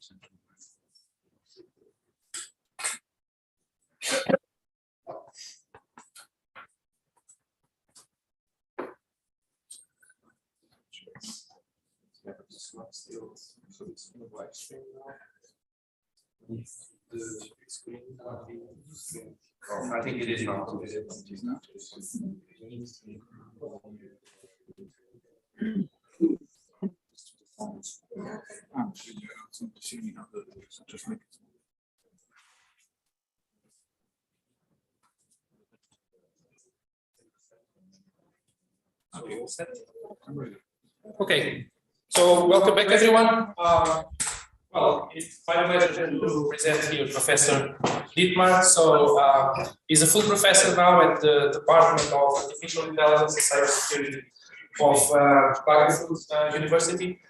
So it's in the black screen now. The screen not being screen. Oh, I think it is not. It is not. Just make it. Okay, all set. I'm ready. Okay, so welcome back, everyone. Well, it's my pleasure to present here Professor Dietmar. So he's a full professor now at the Department of Artificial Intelligence and Cybersecurity of Klagenfurt University.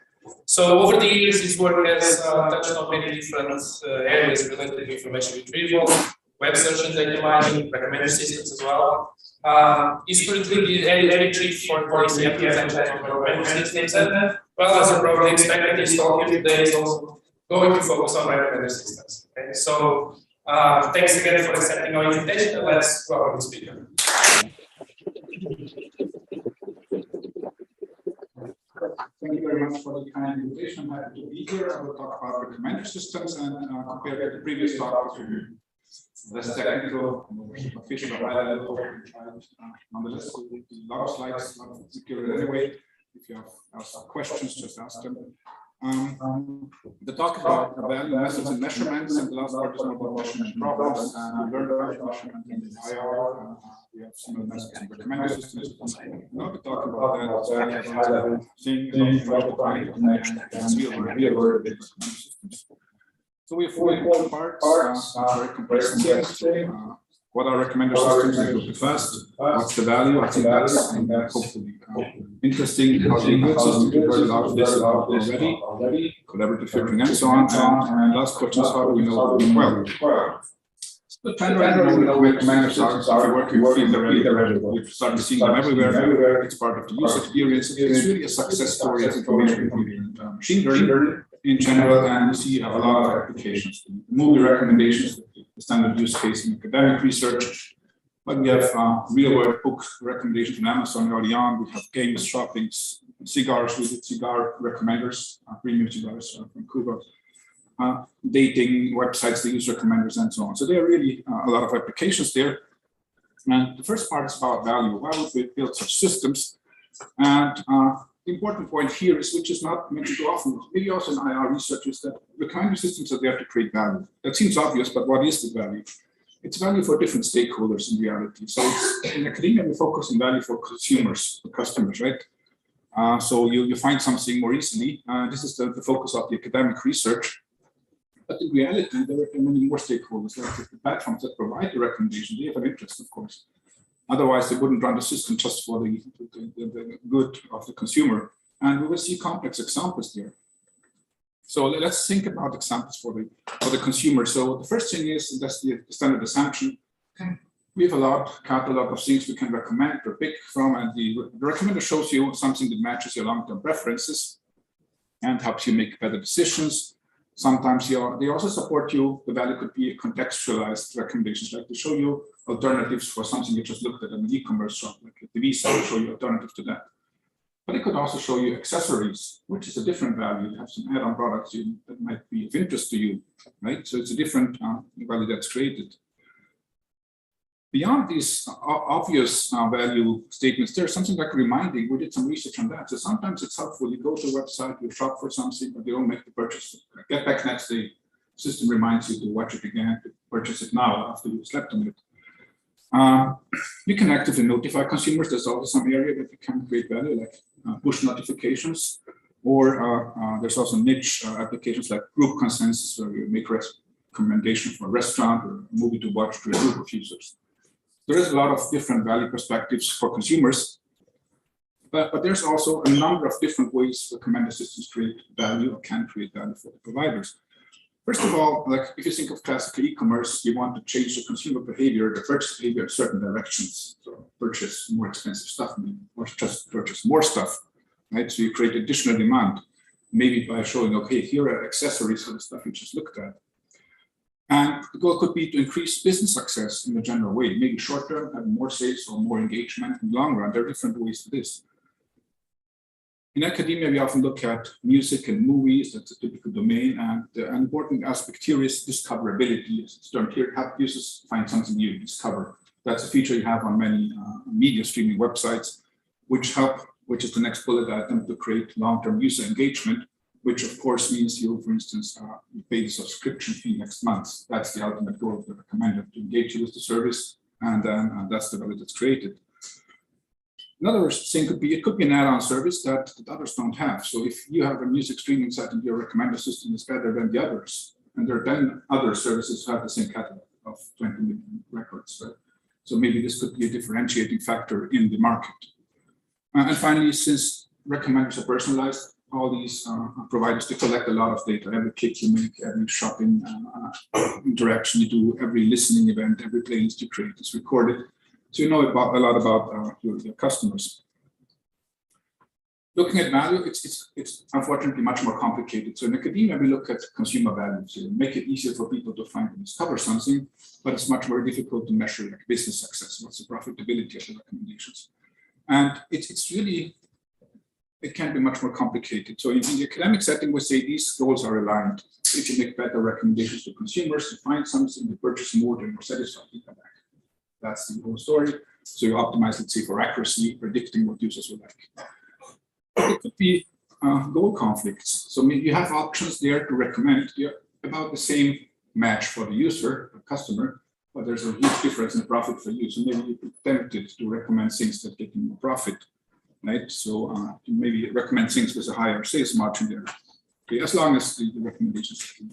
So over the years, his work has touched on many different areas related to information retrieval, web search and data mining, recommender systems as well. He's currently the editor chief for policy applications and recommender systems. And well, as you probably expected, his talk here today is also going to focus on recommender systems. Okay? So thanks again for accepting our invitation, and let's welcome the speaker. Thank you very much for the kind invitation. I'm happy to be here. I will talk about recommender systems and compare with the previous talk to less technical, more superficial, high level. Nonetheless, there will be a lot of slides, a lot of material anyway. If you have some questions, just ask them. The talk about value methods and measurements, and the last part is more about measurement problems. And learn about measurement in the IR. We have similar methods and recommender systems. Not to talk about that high level thing, and real world systems. So we have four important parts, very comprehensive. What are recommender systems? I go to first. What's the value? I think that's hopefully interesting. How the good system to heard a lot of this already. Collaborative filtering and so on. And last question is how do we know well? The generally, we know recommender systems are working with field reservoir. We've started seeing them everywhere. It's part of the user experience. It's really a success story of information retrieval and machine learning in general, and you see a lot of applications. Movie recommendations, the standard use case in academic research, but we have real-world book recommendations from Amazon early on. We have games, shoppings, cigars. We did cigar recommenders, premium cigars from Cuba, dating websites, they use recommenders, and so on. So there are really a lot of applications there. And the first part is about value. Why would we build such systems? And the important point here is, which is not mentioned too often, maybe also in IR research, is that recommender systems are there to create value. That seems obvious, but what is the value? It's value for different stakeholders in reality. So it's, in academia, we focus on value for consumers, for customers, right? So you find something more easily. This is the focus of the academic research. But in reality, there are many more stakeholders, like the platforms that provide the recommendation. They have an interest, of course. Otherwise, they wouldn't run the system just for the good of the consumer. And we will see complex examples there. So let's think about examples for the consumer. So the first thing is, that's the standard assumption. We have a catalog of things we can recommend or pick from, and the recommender shows you something that matches your long-term preferences and helps you make better decisions. Sometimes they also support you. The value could be contextualized recommendations, like to show you alternatives for something you just looked at in an e-commerce shop, like a TV site, will show you alternatives to that. But it could also show you accessories, which is a different value. You have some add-on products that might be of interest to you, right? So it's a different value that's created. Beyond these obvious value statements, there's something like reminding. We did some research on that. So sometimes it's helpful. You go to a website, you shop for something, but you don't make the purchase. Get back next day. The system reminds you to watch it again, to purchase it now after you slept on it. You can actively notify consumers. There's also some area that you can create value, like push notifications, or there's also niche applications like group consensus, where you make recommendation for a restaurant or a movie to watch to a group of users. There is a lot of different value perspectives for consumers, but there's also a number of different ways recommender systems create value or can create value for the providers. First of all, like if you think of classical e-commerce, you want to change the consumer behavior, the purchase behavior in certain directions. So purchase more expensive stuff, or just purchase more stuff, right? So you create additional demand. maybe by showing, okay, here are accessories for the stuff you just looked at. And the goal could be to increase business success in a general way, maybe short term, have more sales or more engagement. In the long run, there are different ways to this. In academia, we often look at music and movies, that's a typical domain, and the important aspect here is discoverability. It's termed here, help users find something new, discover. That's a feature you have on many media streaming websites, which is the next bullet item, to create long-term user engagement, which of course means you, for instance, pay the subscription fee next month. That's the ultimate goal of the recommender, to engage you with the service, and then that's the value that's created. Another thing could be, it could be an add-on service that others don't have. So if you have a music streaming site and your recommender system is better than the others, and there are 10 other services who have the same catalog of 20 million records, right? So maybe this could be a differentiating factor in the market. And finally, since recommenders are personalized, all these providers, they collect a lot of data. Every click you make, every shopping interaction you do, every listening event, every playlist you create is recorded. So you know a lot about your customers. Looking at value, it's unfortunately much more complicated. So in academia, we look at consumer values. So make it easier for people to find and discover something, but it's much more difficult to measure like business success. What's the profitability of the recommendations? And it can be much more complicated. So in the academic setting, we say these goals are aligned. If you make better recommendations to consumers, you find something, you purchase more, they're more satisfied, you come back. That's the whole story. So you optimize, let's say, for accuracy, predicting what users will like. It could be goal conflicts. So maybe you have options there to recommend about the same match for the user, the customer, but there's a huge difference in the profit for you. So maybe you're tempted to recommend things that get you more profit, right? So maybe recommend things with a higher sales margin there, okay, as long as the recommendations are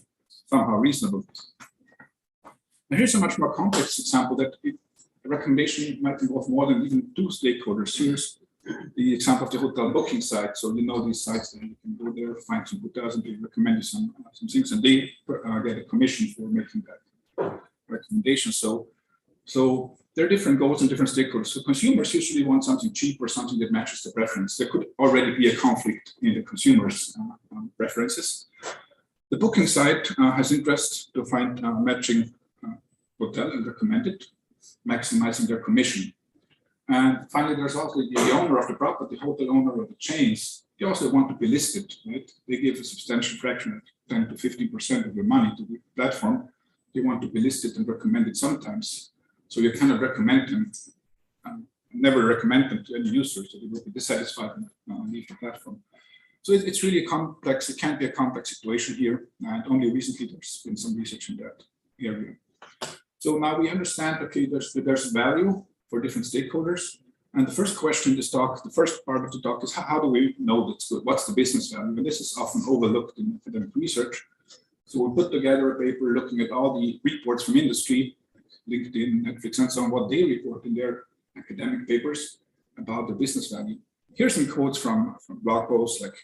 somehow reasonable. Now here's a much more complex example that a recommendation might involve more than even two stakeholders. Here's the example of the hotel booking site. So you know these sites, and you can go there, find some hotels, and they recommend you some things, and they get a commission for making that recommendation. So there are different goals and different stakeholders. So consumers usually want something cheap or something that matches their preference. There could already be a conflict in the consumers' preferences. The booking site has interest to find matching hotel and recommend it, maximizing their commission. And finally, there's also the owner of the property, the hotel owner or the chains. They also want to be listed, right? They give a substantial fraction, 10 to 15% of their money to the platform. They want to be listed and recommended sometimes. So you cannot recommend them, never recommend them to any user, so they will be dissatisfied and leave the platform. So it's really complex. It can be a complex situation here. And only recently there's been some research in that area. So now we understand, okay, there's value for different stakeholders. And the first question in this talk, the first part of the talk is how do we know that's good? What's the business value? And this is often overlooked in academic research. So we'll put together a paper looking at all the reports from industry, LinkedIn, Netflix, and so on, what they report in their academic papers about the business value. Here's some quotes from blog posts, like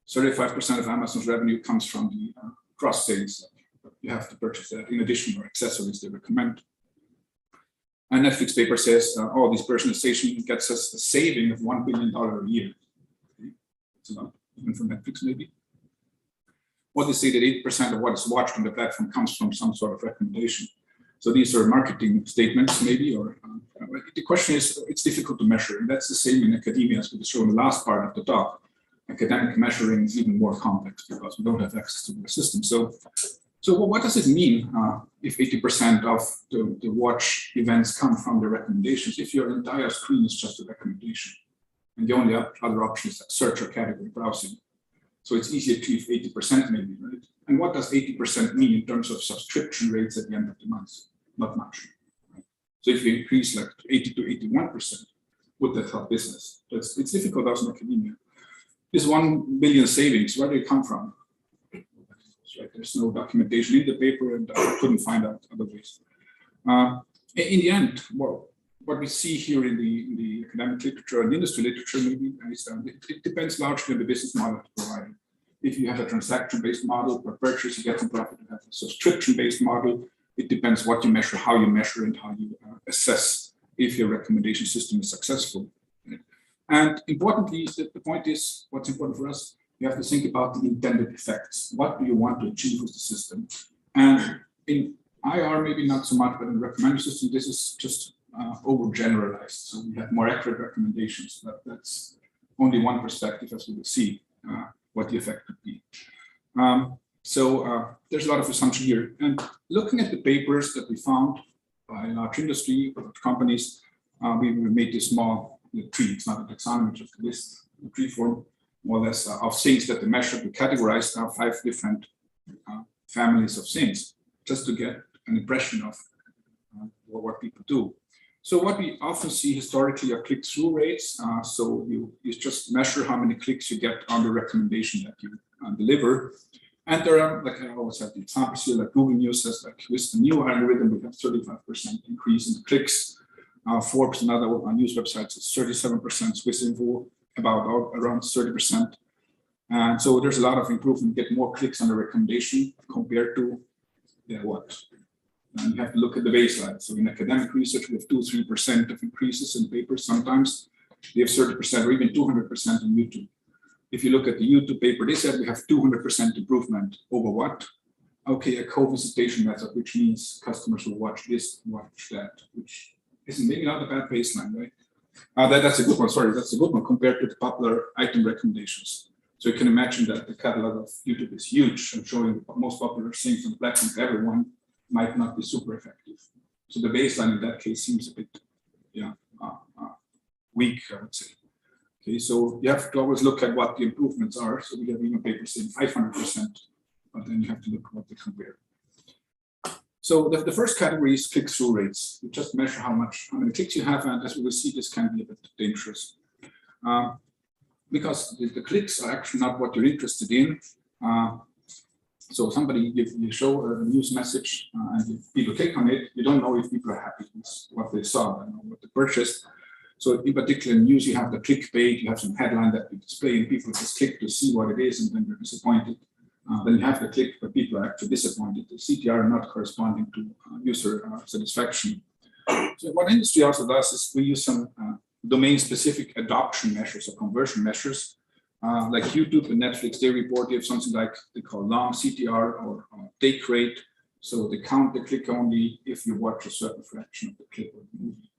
35% of Amazon's revenue comes from the cross sales. You have to purchase that in addition or accessories they recommend. And Netflix paper says all this personalization gets us a saving of $1 billion a year. It's a lot, even for Netflix maybe. Or they say that 8% of what is watched on the platform comes from some sort of recommendation. So these are marketing statements maybe, or the question is, it's difficult to measure. And that's the same in academia as we showed in the last part of the talk. Academic measuring is even more complex because we don't have access to the system. So what does it mean if 80% of the watch events come from the recommendations, if your entire screen is just a recommendation and the only other option is search or category browsing? So it's easy to achieve 80% maybe, right? And what does 80% mean in terms of subscription rates at the end of the month? Not much. Right? So if you increase like 80 to 81%, would that help business? It's difficult also in academia. This 1 billion savings, where do they come from? Right? There's no documentation in the paper, and I couldn't find out other ways. In the end, what we see here in the academic literature and industry literature maybe is it depends largely on the business model provided. If you have a transaction-based model per purchase, you get some profit. You have a subscription-based model. It depends what you measure, how you measure, and how you assess if your recommendation system is successful. Right? And importantly, the point is, what's important for us, you have to think about the intended effects. What do you want to achieve with the system? And in IR, maybe not so much, but in the recommender system, this is just overgeneralized. So we have more accurate recommendations. That's only one perspective, as we will see, what the effect could be. There's a lot of assumption here. And looking at the papers that we found by large industry, companies, we made this small tree. It's not a taxonomy, just a list, a tree form, more or less, of things that they measured. We categorized now 5 different families of things, just to get an impression of what people do. So what we often see historically are click-through rates. So you just measure how many clicks you get on the recommendation that you deliver. And there are, like I always have the examples here, like Google News says, like with the new algorithm, we have 35% increase in the clicks. Forbes and other news websites is 37%, Swissinfo about around 30%. And so there's a lot of improvement, get more clicks on the recommendation compared to what? And you have to look at the baseline. So in academic research, we have 2-3% of increases in papers. Sometimes we have 30% or even 200% in YouTube. If you look at the YouTube paper, they said we have 200% improvement over what? Okay, a co-visitation method, which means customers will watch this, watch that, which isn't maybe not a bad baseline, right? That's a good one. Sorry, that's a good one compared to the popular item recommendations. So you can imagine that the catalog of YouTube is huge and showing the most popular things on the platform to everyone might not be super effective. So the baseline in that case seems a bit, weak, I would say. Okay, so you have to always look at what the improvements are. So we have even papers saying 500%, but then you have to look at what they compare. So the first category is click-through rates. You just measure how many clicks you have, and as we will see, this can be a bit dangerous. Because the clicks are actually not what you're interested in. So you show a news message and people click on it, you don't know if people are happy with what they saw and what they purchased. So in particular in news, you have the clickbait, you have some headline that you display and people just click to see what it is and then they're disappointed. Then you have the click, but people are actually disappointed. The CTR are not corresponding to user satisfaction. So what industry also does is we use some domain-specific adoption measures or conversion measures. Like YouTube and Netflix, they report you have something like they call long CTR or take rate. So they count the click only if you watch a certain fraction of the clip or the movie.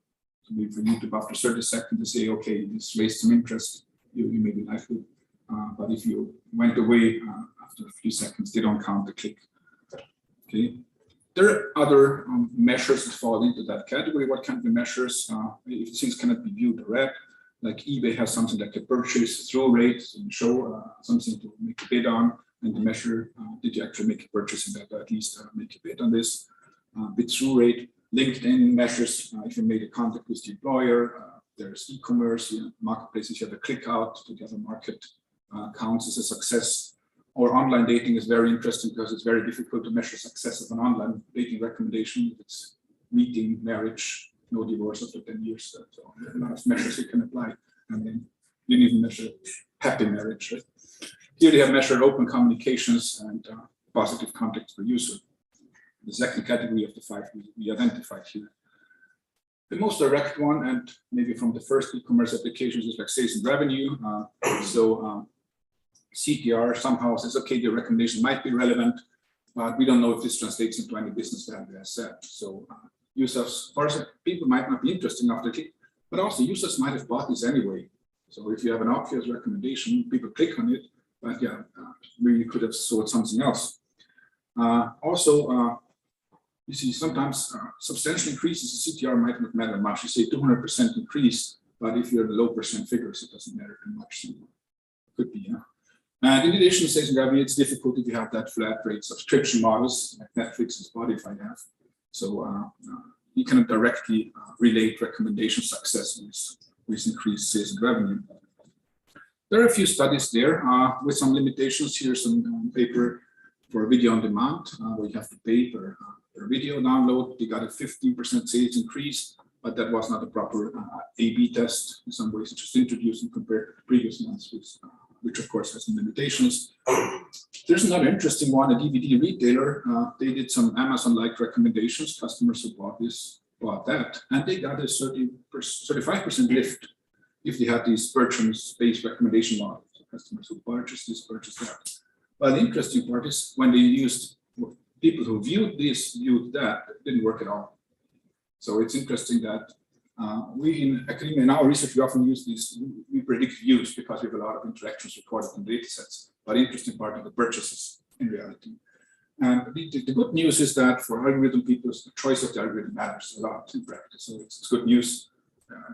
So for YouTube, after 30 seconds, they say, okay, this raised some interest, you may be likely. But if you went away after a few seconds, they don't count the click. Okay. There are other measures that fall into that category. What kind of measures? If things cannot be viewed or read, like eBay has something like a purchase through rate, so you show something to make a bid on, and the measure, did you actually make a purchase in that, or at least make a bid on this? Bid through rate. LinkedIn measures if you made a contact with the employer. There's e-commerce, marketplaces, you have a click out to the other market, counts as a success. Or online dating is very interesting because it's very difficult to measure success of an online dating recommendation. It's meeting, marriage, no divorce after 10 years. So a lot of measures you can apply. And then you didn't even measure happy marriage. Right? Here they have measured open communications and positive context per user. The second category of the 5 we identified here. The most direct one, and maybe from the first e-commerce applications, is like sales and revenue. CTR somehow says, okay, the recommendation might be relevant, but we don't know if this translates into any business value as said. So users, first, people might not be interested enough to click, but also users might have bought this anyway. So if you have an obvious recommendation, people click on it, but we could have sold something else. You see sometimes substantial increases in CTR might not matter much. You say 200% increase, but if you're the low percent figures, it doesn't matter too much. So it could be, And in addition, sales and revenue, it's difficult if you have that flat rate subscription models like Netflix and Spotify have. So you cannot directly relate recommendation success with increased sales and revenue. There are a few studies there with some limitations. Here's some paper for video on demand, where you have to pay per video download. They got a 15% sales increase, but that was not a proper A/B test. In some ways, it's just introduced and compared to the previous months, which of course has some limitations. There's another interesting one, a DVD retailer. They did some Amazon-like recommendations. Customers who bought that, and they got a 35% lift if they had these purchase-based recommendation models. customers who purchased this, purchased that. But the interesting part is when they used people who viewed this, viewed that, it didn't work at all. So it's interesting that we in academia, in our research, we often use these, we predict views because we have a lot of interactions recorded in data sets. But the interesting part of the purchases in reality. And the good news is that for algorithm people, the choice of the algorithm matters a lot in practice. So it's good news.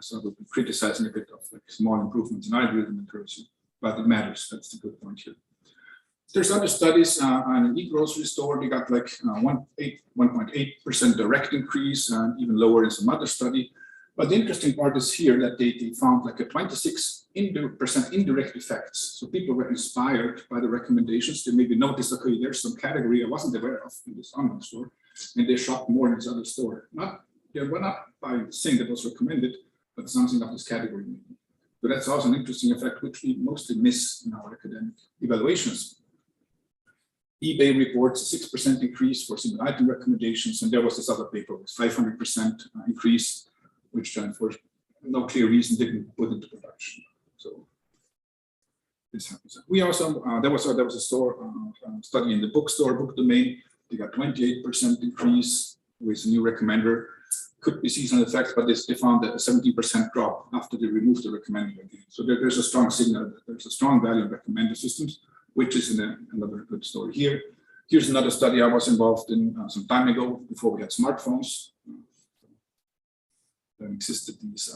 So we'll be criticizing a bit of like small improvements in algorithm accuracy, but it matters. That's the good point here. There's other studies on an e-grocery store. They got like 1.8% direct increase and even lower in some other study. But the interesting part is here that they found like a 26% indirect effects. So people were inspired by the recommendations. They maybe noticed, okay, there's some category I wasn't aware of in this online store, and they shopped more in this other store. They were not buying the thing that was recommended, but something of this category maybe. So that's also an interesting effect, which we mostly miss in our academic evaluations. eBay reports a 6% increase for single item recommendations, and there was this other paper with 500% increase, which then for no clear reason didn't put into production. So this happens. We also there was a store study in the book domain. They got 28% increase with a new recommender. Could be seasonal effects, but they found that a 17% drop after they removed the recommender again. So there's a strong signal that there's a strong value in recommender systems, which is another good story here. Here's another study I was involved in some time ago, before we had smartphones. There existed these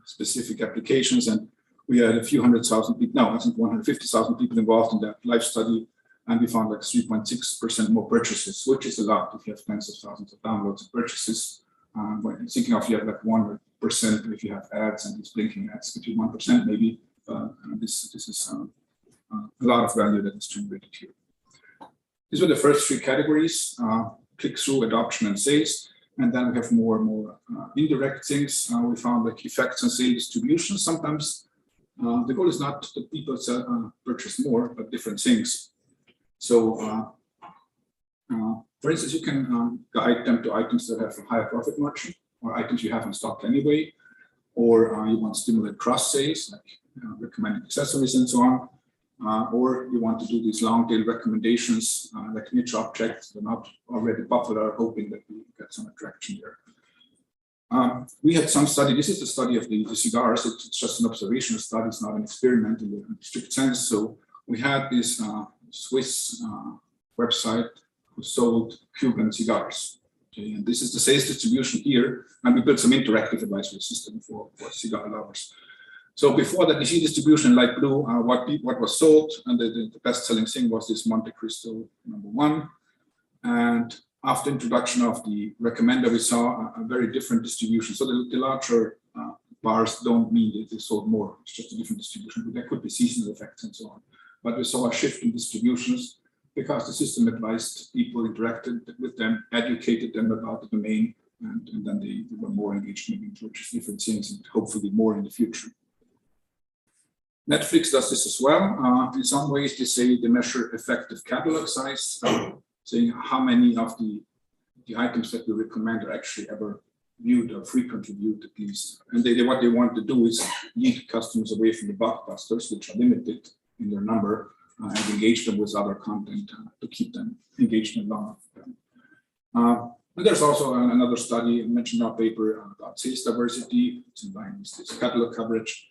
specific applications, and we had a few 100,000 people, no, I think 150,000 people involved in that live study, and we found like 3.6% more purchases, which is a lot if you have tens of thousands of downloads and purchases. When thinking of you have like 1% if you have ads and these blinking ads, between 1% maybe. This is a lot of value that is generated here. These were the first three categories: click-through, adoption, and sales. And then we have more and more indirect things. We found like effects on sale distribution. Sometimes the goal is not that people purchase more, but different things. So, for instance, you can guide them to items that have a higher profit margin, or items you have in stock anyway, or you want to stimulate cross sales, like recommended accessories and so on. Or you want to do these long tail recommendations, like niche objects that are not already popular, hoping that we get some attraction there. We had some study. This is the study of the cigars. It's just an observational study. It's not an experiment in the strict sense. So we had this Swiss website who sold Cuban cigars. Okay, and this is the sales distribution here. And we built some interactive advisory system for cigar lovers. So before that, you see distribution in light blue, what was sold, and the best-selling thing was this Monte Cristo #1. And after introduction of the recommender, we saw a very different distribution. So the larger bars don't mean that they sold more. It's just a different distribution. But there could be seasonal effects and so on. But we saw a shift in distributions because the system advised people, interacted with them, educated them about the domain, and then they were more engaged maybe to purchase different things and hopefully more in the future. Netflix does this as well. In some ways, they say they measure effective catalog size, saying how many of the items that we recommend are actually ever viewed or frequently viewed at least. And what they want to do is lead customers away from the blockbusters, which are limited in their number, and engage them with other content to keep them engaged in long. And there's also another study mentioned in our paper about sales diversity. It's in line with this catalog coverage.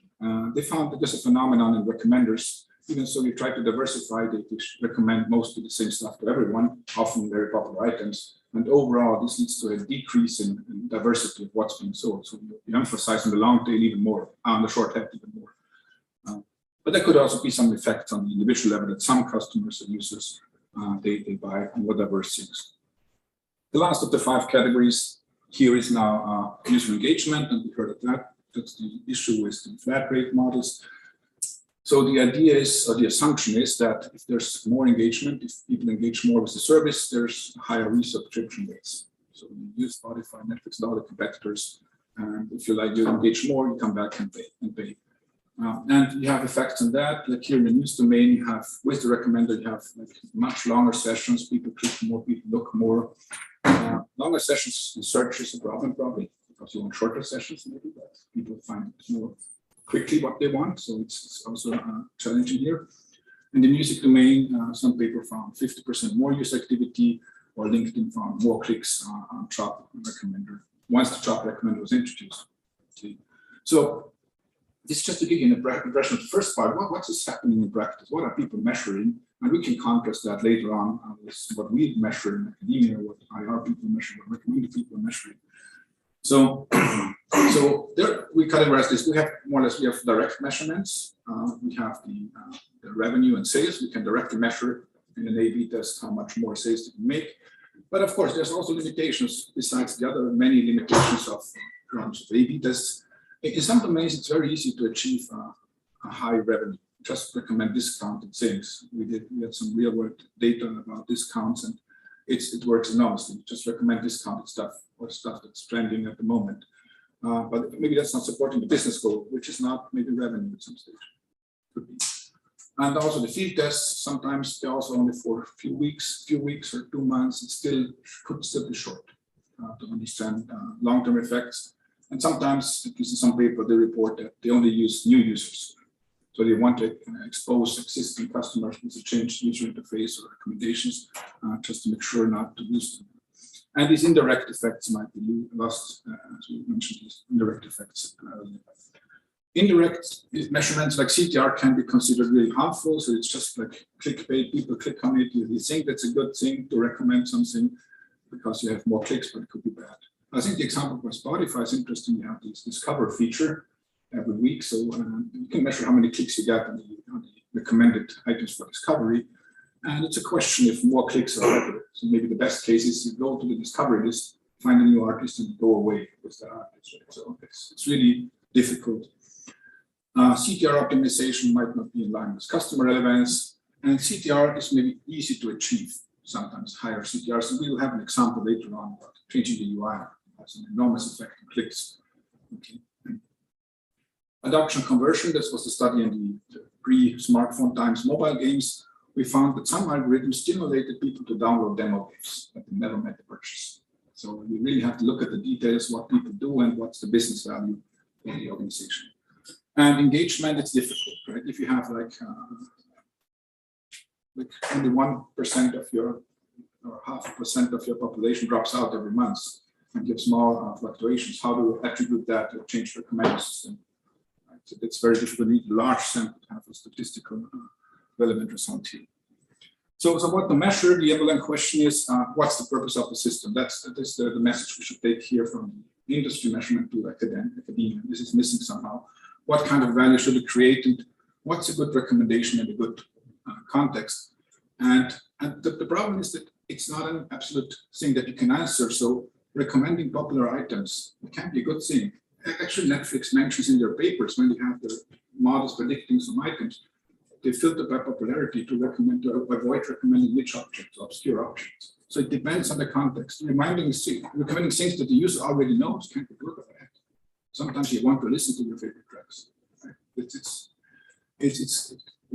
They found that there's a phenomenon in recommenders. Even so, you try to diversify, they recommend mostly the same stuff to everyone, often very popular items. And overall, this leads to a decrease in diversity of what's being sold. So you emphasize on the long tail even more, on the short tail even more. But there could also be some effects on the individual level that some customers or users, they buy more diverse things. The last of the 5 categories here is now user engagement, and we heard of that. That's the issue with the flat rate models. So the idea is, or the assumption is that if there's more engagement, if people engage more with the service, there's higher resubscription rates. So you use Spotify, Netflix, and all the competitors. And if you engage more, you come back and pay. And you have effects on that. Like here in the news domain, you have, with the recommender, you have like much longer sessions. People click more, people look more. Longer sessions in search is a problem probably, because you want shorter sessions maybe, but people find it more quickly what they want. So it's also challenging here. In the music domain, some paper found 50% more user activity, or LinkedIn found more clicks on job recommender once the job recommender was introduced. Okay. So this is just to give you an impression of the first part. What is happening in practice? What are people measuring? And we can contrast that later on with what we measure in academia, what IR people measure, what recommended people are measuring. So, there we categorize this. We have more or less direct measurements. We have the revenue and sales. We can directly measure in an A/B test how much more sales they can make. But of course, there's also limitations besides the other many limitations of terms of A/B tests. In some domains, it's very easy to achieve a high revenue. Just recommend discounted things. We had some real world data about discounts, and it works enormously. Just recommend discounted stuff or stuff that's trending at the moment. But maybe that's not supporting the business goal, which is not maybe revenue at some stage. Could be. And also the field tests, sometimes they're also only for a few weeks or 2 months. It could still be short to understand long-term effects. And sometimes, at least in some paper, they report that they only use new users. So they want to expose existing customers with a changed user interface or recommendations, just to make sure not to lose them. And these indirect effects might be lost, as we mentioned, these indirect effects. Indirect measurements like CTR can be considered really harmful. So it's just like clickbait, people click on it. You think that's a good thing to recommend something because you have more clicks, but it could be bad. I think the example for Spotify is interesting. You have this discover feature every week. So you can measure how many clicks you get on the recommended items for discovery. And it's a question if more clicks are better. So maybe the best case is you go to the discovery list, find a new artist, and go away with that artist. Right? So it's really difficult. CTR optimization might not be in line with customer relevance, and CTR is maybe easy to achieve, sometimes higher CTR. So we will have an example later on about changing the UI. It has an enormous effect on clicks. Okay. Adoption conversion, this was the study in the pre-smartphone times mobile games. We found that some algorithms stimulated people to download demo games, but they never made the purchase. So we really have to look at the details, what people do and what's the business value in the organization. And engagement, it's difficult, right? If you have like only 1% of your, or 0.5% of your population drops out every month and you have small fluctuations, how do you attribute that to a change recommender system? Right? So it's very difficult. You need a large sample to have a statistical relevant result here. So what to measure? The underlying question is, what's the purpose of the system? That's the message we should take here from the industry measurement to academia. This is missing somehow. What kind of value should it create, and what's a good recommendation in a good context? And the problem is that it's not an absolute thing that you can answer. So recommending popular items, it can be a good thing. Actually, Netflix mentions in their papers when they have their models predicting some items, they filter by popularity to avoid recommending niche objects, obscure objects. So it depends on the context. Recommending things that the user already knows can't be good or bad. Sometimes you want to listen to your favorite tracks. Right? It's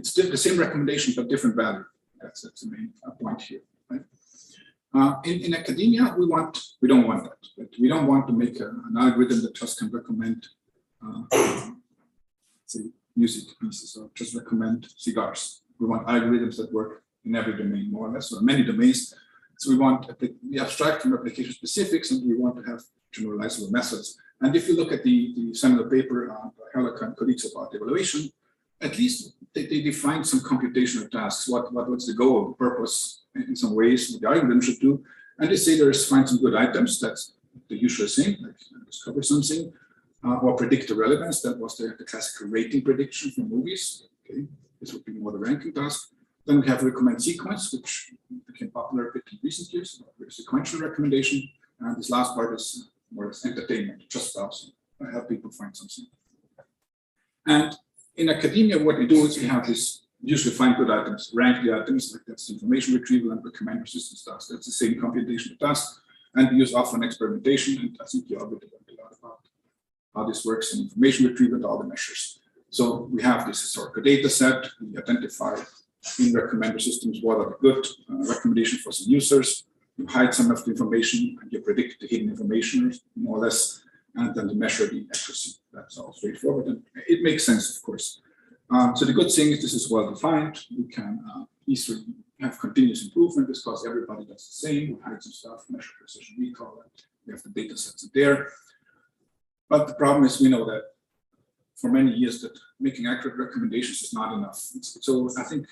still the same recommendation but different value. That's the main point here. Right? In academia, we don't want that. But we don't want to make an algorithm that just can recommend, say, music pieces or just recommend cigars. We want algorithms that work in every domain, more or less, or many domains. So we abstract from application specifics, and we want to have generalizable methods. And if you look at the seminal paper by Herlicker and colleagues about evaluation, at least they define some computational tasks. What's the goal, the purpose, in some ways, what the algorithm should do. And they say find some good items. That's the usual thing, like discover something, or predict the relevance. That was the classical rating prediction for movies. Okay, this would be more the ranking task. Then we have recommend sequence, which became popular a bit in recent years, sequential recommendation. And this last part is more or less entertainment, just browsing. I help people find something. And in academia, what we do is we have this usually find good items, rank the items, like that's information retrieval and recommender system tasks. That's the same computational task. And we use often experimentation. And I think you already learned a lot about how this works in information retrieval and all the measures. So we have this historical data set. We identify in recommender systems what are the good recommendations for some users. You hide some of the information and you predict the hidden information more or less. and then to measure the accuracy. That's all straightforward, and it makes sense, of course. So the good thing is this is well defined. We can easily have continuous improvement because everybody does the same. We hide some stuff, measure precision recall, and we have the data sets there. But the problem is we know that for many years that making accurate recommendations is not enough. So I think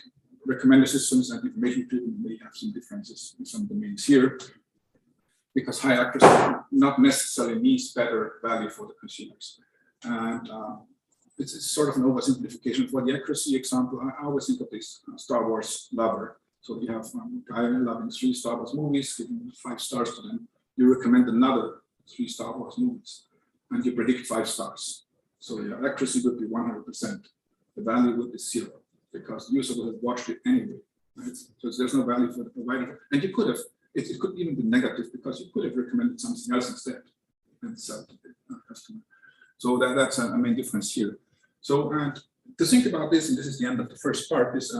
recommender systems and information treatment may have some differences in some domains here, because high accuracy not necessarily means better value for the consumers. And it's sort of an oversimplification. For the accuracy example, I always think of this Star Wars lover. So you have a guy loving 3 Star Wars movies, giving 5 stars to them. You recommend another 3 Star Wars movies, and you predict 5 stars. So your accuracy would be 100%. The value would be 0, because the user would have watched it anyway. Right? So there's no value for the provider. And you could have, it could even be negative, because you could have recommended something else instead and sell to the customer. So that's a main difference here. So to think about this, and this is the end of the first part, is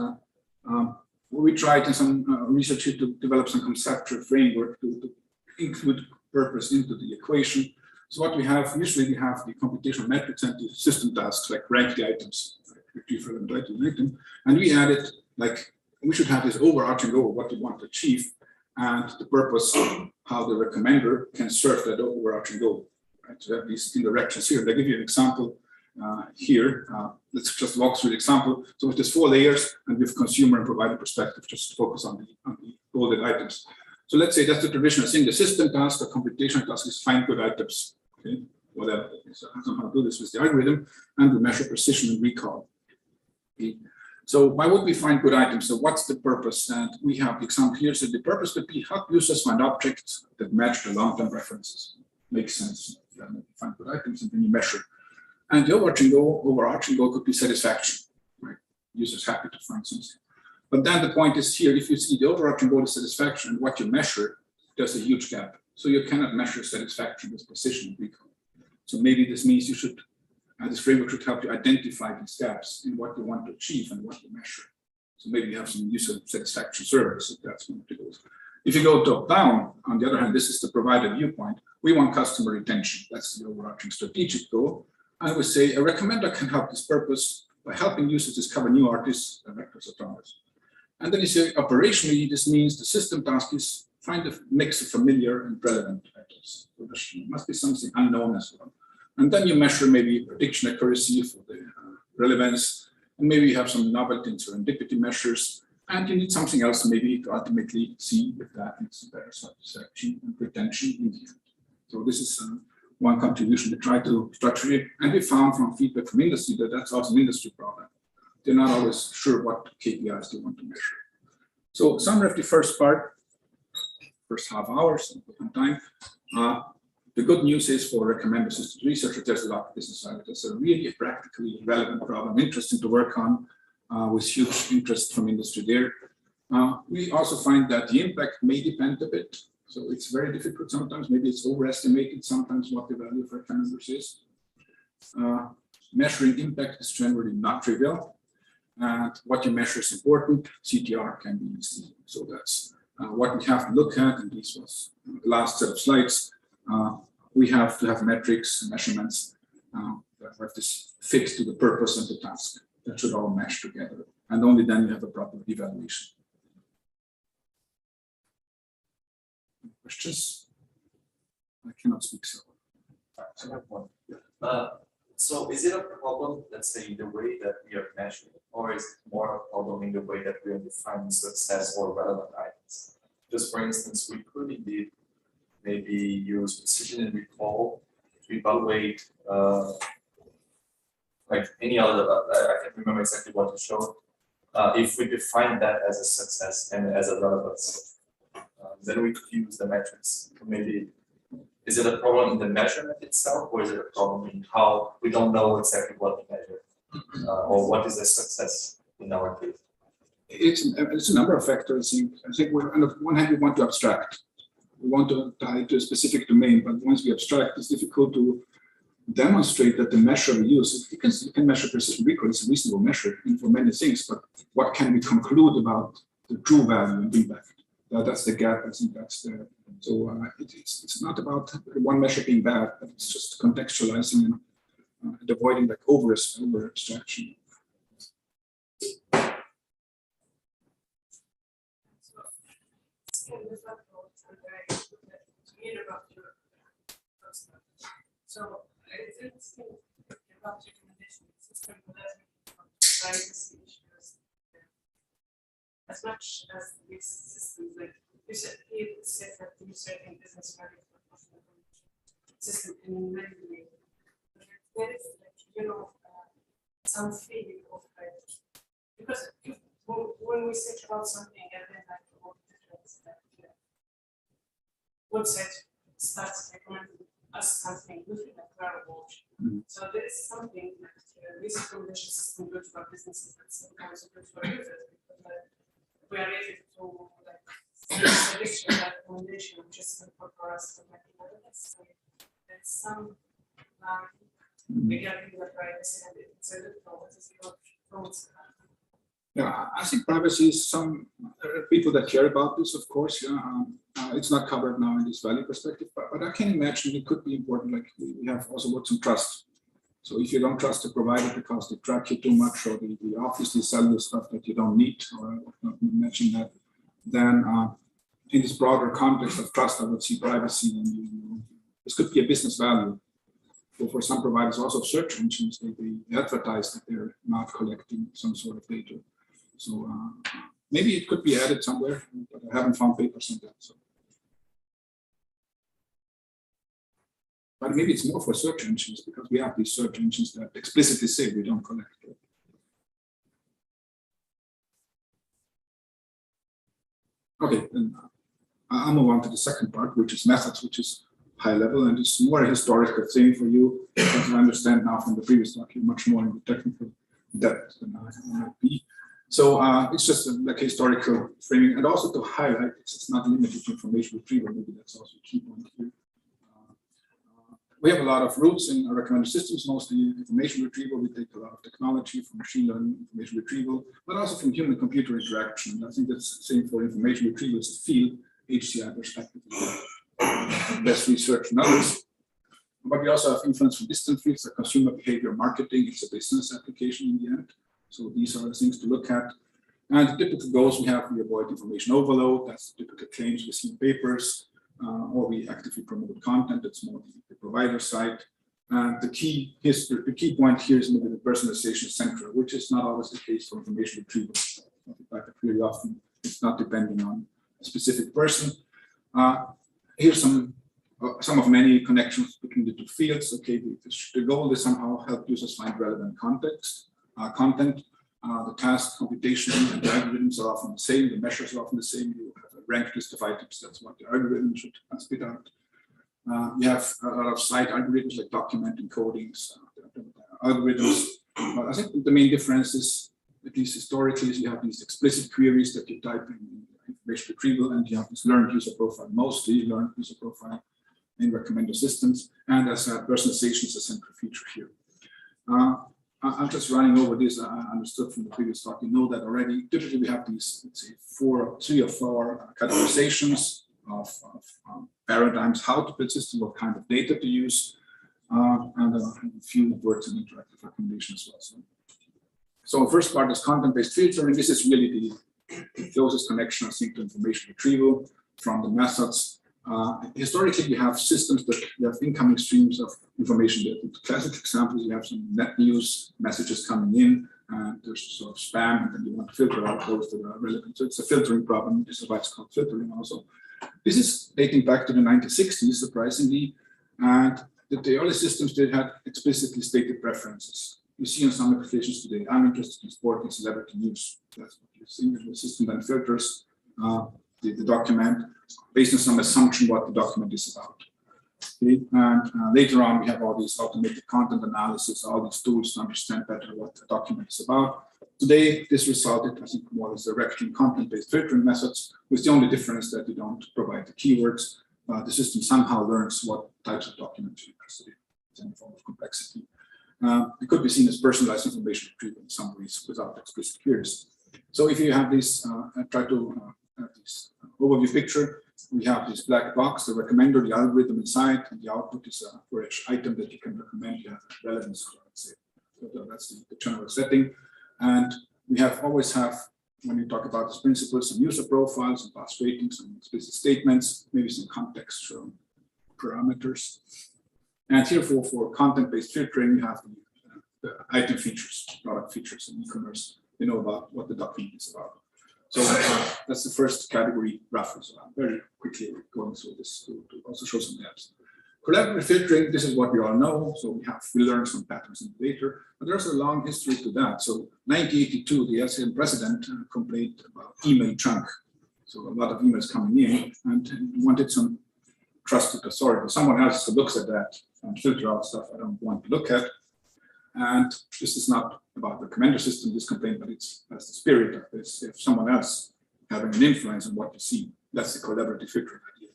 we tried in some research here to develop some conceptual framework to include purpose into the equation. So what we have, usually we have the computational metrics and the system tasks, like rank the items, retrieve relevant item, and we added, like, we should have this overarching goal, what we want to achieve, and the purpose, how the recommender can serve that overarching goal. Right? So have these indirections here. I'll give you an example here. Let's just walk through the example. So with these 4 layers, and with consumer and provider perspective, just focus on the golden items. So let's say that's the traditional thing. The system task, the computational task is find good items. Okay, whatever. So somehow do this with the algorithm, and we measure precision and recall. Okay. So why would we find good items? So what's the purpose? And we have the example here. So the purpose would be help users find objects that match the long-term references. Makes sense. You find good items and then you measure. And the overarching goal could be satisfaction. Right? Users happy to find something. But then the point is here, if you see the overarching goal is satisfaction and what you measure, there's a huge gap. So you cannot measure satisfaction with precision and recall. So maybe this means you should, this framework should help you identify these gaps in what you want to achieve and what you measure. So maybe you have some user satisfaction surveys, if that's one of the goals. If you go top down, on the other hand, this is the provider viewpoint. We want customer retention. That's the overarching strategic goal. I would say a recommender can help this purpose by helping users discover new artists, directors, or genres. And then you say operationally, this means the system task is find a mix of familiar and relevant items. So there must be something unknown as well. And then you measure maybe prediction accuracy for the relevance, and maybe you have some novelty and serendipity measures, and you need something else maybe to ultimately see if that leads to better satisfaction and retention in the end. So this is one contribution to try to structure it, and we found from feedback from industry that that's also an industry problem. They're not always sure what KPIs they want to measure. So summary of the first part, first half hour, some time. The good news is for recommender system researchers, there's a lot of business side. It's a really practically relevant problem, interesting to work on, with huge interest from industry there. We also find that the impact may depend a bit. So it's very difficult sometimes. Maybe it's overestimated sometimes what the value of recommenders is. Measuring impact is generally not trivial. And what you measure is important. CTR can be easy. So that's what we have to look at. And this was the last set of slides. We have to have metrics, measurements that have this fit to the purpose and the task. That should all mesh together. And only then you have a proper evaluation. Questions? I cannot speak so. I have one. So is it a problem, let's say, in the way that we are measuring, or is it more a problem in the way that we are defining success or relevant items? Just for instance, we could indeed maybe use precision and recall to evaluate like any other, I can't remember exactly what you showed. If we define that as a success and as a relevance, then we could use the metrics to maybe. Is it a problem in the measurement itself, or is it a problem in how we don't know exactly what to measure, or what is a success in our case? It's a number of factors. I think on the one hand, we want to abstract. We want to tie it to a specific domain, but once we abstract, it's difficult to demonstrate that the measure we use, you can measure precision recall, it's a reasonable measure for many things, but what can we conclude about the true value and impact? That's the gap. I think that's the so it's not about one measure being bad, but it's just contextualizing and avoiding like over abstraction. So it's interesting about recommendation system privacy issues as much as these systems like you said that you certain business value system in many ways. There is like some feeling of like because when we search about something and then like all the different website starts recommending us something we feel like we're watching. So there is something that this recommendation system good for businesses and sometimes good for users because we are able to like selection that recommendation which is simple for us to make so there's some regarding the privacy and it's a little what is your thoughts? Yeah, I think privacy is some people that care about this, of course. It's not covered now in this value perspective, but I can imagine it could be important. Like we have also words on trust. So if you don't trust the provider because they track you too much, or they obviously sell you stuff that you don't need, or not mention that, then in this broader context of trust, I would see privacy. And this could be a business value. For some providers, also search engines, they advertise that they're not collecting some sort of data. So maybe it could be added somewhere, but I haven't found papers on that. So. But maybe it's more for search engines because we have these search engines that explicitly say we don't collect it. Okay, then I'll move on to the second part, which is methods, which is high level, and it's more a historical thing for you, as I understand now from the previous talk, you're much more in the technical depth than I might be. So it's just like a historical framing, and also to highlight it's not limited to information retrieval. Maybe that's also a key point here. We have a lot of roots in our recommender systems, mostly information retrieval. We take a lot of technology from machine learning, information retrieval, but also from human-computer interaction. I think that's the same for information retrieval as a field, HCI perspective, best research and others. But we also have influence from distant fields like consumer behavior marketing. It's a business application in the end. So these are the things to look at. And the typical goals we have, we avoid information overload. That's the typical claims we see in papers, or we actively promote content. That's more the provider side. And the key point here is maybe the personalization central, which is not always the case for information retrieval. Very often, it's not depending on a specific person. Here's some of many connections between the two fields. Okay, the goal is somehow help users find relevant content. The task, computation, and the algorithms are often the same. The measures are often the same. You have a ranked list of items. That's what the algorithm should spit out. We have a lot of side algorithms like document encodings, algorithms. But I think the main difference is, at least historically, is you have these explicit queries that you type in information retrieval, and you have this learned user profile, mostly learned user profile in recommender systems, and as personalization is a central feature here. I'm just running over this. I understood from the previous talk, you know that already. Typically, we have these, let's say, 3 or 4 categorizations of paradigms, how to build system, what kind of data to use, and a few words in interactive recommendation as well. So the first part is content-based filtering. This is really the closest connection, I think, to information retrieval from the methods. Historically, we have systems that you have incoming streams of information. The classic example is you have some net news messages coming in, and there's sort of spam, and then you want to filter out those that are relevant. So it's a filtering problem. This is why it's called filtering also. This is dating back to the 1960s, surprisingly, and the early systems did have explicitly stated preferences. You see on some applications today, I'm interested in sport and celebrity news. That's what you see. The system then filters the document based on some assumption what the document is about. Okay? And later on, we have all these automated content analysis, all these tools to understand better what the document is about. Today, this resulted, I think, more as directly in content-based filtering methods, with the only difference that you don't provide the keywords. The system somehow learns what types of documents you're interested in. It's any form of complexity. It could be seen as personalized information retrieval in some ways without explicit queries. So if you have these, try to have these overview picture. We have this black box, the recommender, the algorithm inside, and the output is for each item that you can recommend. You have a relevance score, let's say. So that's the general setting. And we always have, when you talk about these principles, some user profiles, some past ratings, some explicit statements, maybe some context parameters. And here for content-based filtering, you have the item features, product features in e-commerce. You know about what the document is about. So that's the first category, roughly. So I'm very quickly going through this to also show some gaps. Collaborative filtering, this is what we all know. So we learn some patterns in the data, but there's a long history to that. So 1982, the ESSIR president complained about email chunk. So a lot of emails coming in and wanted some trusted authority, someone else who looks at that and filter out stuff I don't want to look at. And this is not about the recommender system, this complaint, but that's the spirit of this. If someone else having an influence on what you see, that's the collaborative filtering idea.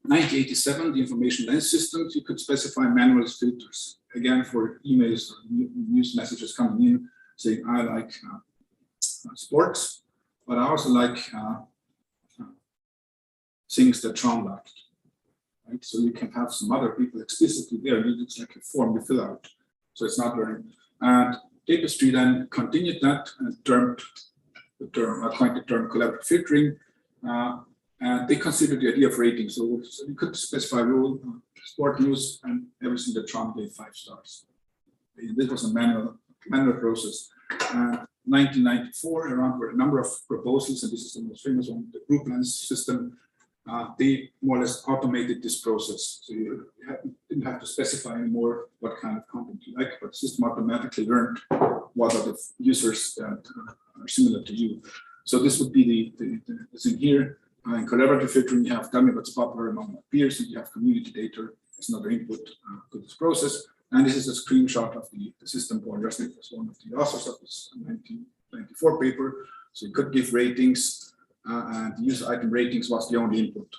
1987, the information lens systems, you could specify manual filters. Again, for emails or news messages coming in, saying, I like sports, but I also like things that Sean liked. Right? So you can have some other people explicitly there. It's like a form you fill out. So it's not learning. And Tapestry then continued that and coined the term collaborative filtering. And they considered the idea of rating. So you could specify rule, sport news, and everything that Trump gave 5 stars. This was a manual process. 1994, around were a number of proposals, and this is the most famous one, the group lens system. They more or less automated this process. So you didn't have to specify anymore what kind of content you like, but the system automatically learned what are the users that are similar to you. So this would be the thing here. In collaborative filtering, you have tell me what's popular among my peers, and you have community data as another input to this process. And this is a screenshot of the system. Paul Resnick was one of the authors of this 1994 paper. So you could give ratings, and the user item ratings was the only input.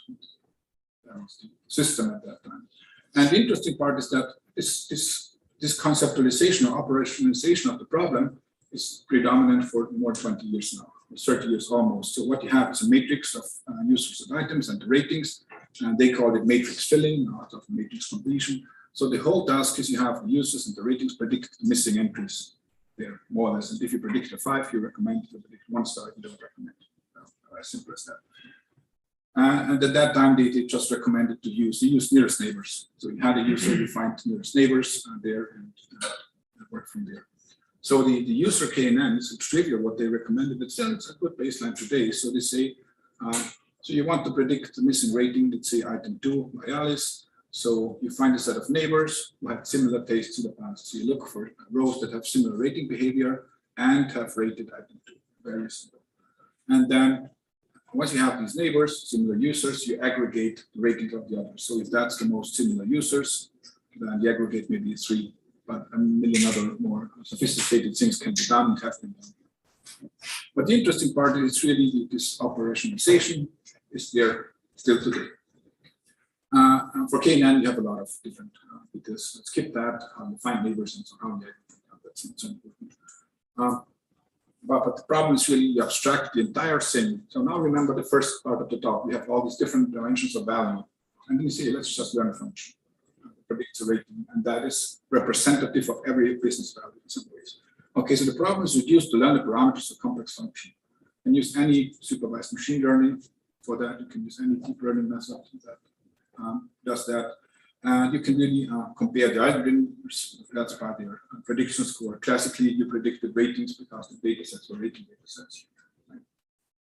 That was the system at that time. And the interesting part is that this conceptualization or operationalization of the problem is predominant for more than 20 years now, 30 years almost. So what you have is a matrix of users and items and the ratings, and they call it matrix filling, out of matrix completion. So the whole task is you have the users and the ratings predict the missing entries there, more or less. And if you predict a 5, you recommend. If you predict 1 star, you don't recommend. As simple as that. And at that time, they just recommended to use nearest neighbors. So you had a user, you find nearest neighbors there and work from there. So the user KNN is trivial what they recommended. It's a good baseline today. So they say, so you want to predict the missing rating, let's say item 2 by Alice. So you find a set of neighbors who had similar tastes in the past. So you look for rows that have similar rating behavior and have rated item 2. Very simple. And then once you have these neighbors, similar users, you aggregate the rating of the others. So if that's the most similar users, then you aggregate maybe 3, but a million other more sophisticated things can be done and have been done. But the interesting part is really this operationalization is there still today. And for KNN, you have a lot of different details. Let's skip that, how you find neighbors and so on. That's not so important. But the problem is really you abstract the entire thing. So now remember the first part of the talk. We have all these different dimensions of value. And then you say, let's just learn a function. Predicts a rating. And that is representative of every business value in some ways. Okay, so the problem is reduced to learn the parameters of complex function. You can use any supervised machine learning for that. You can use any deep learning method that does that. And you can really compare the algorithms. That's about their prediction score. Classically, you predicted ratings because the data sets were rating data sets. Right?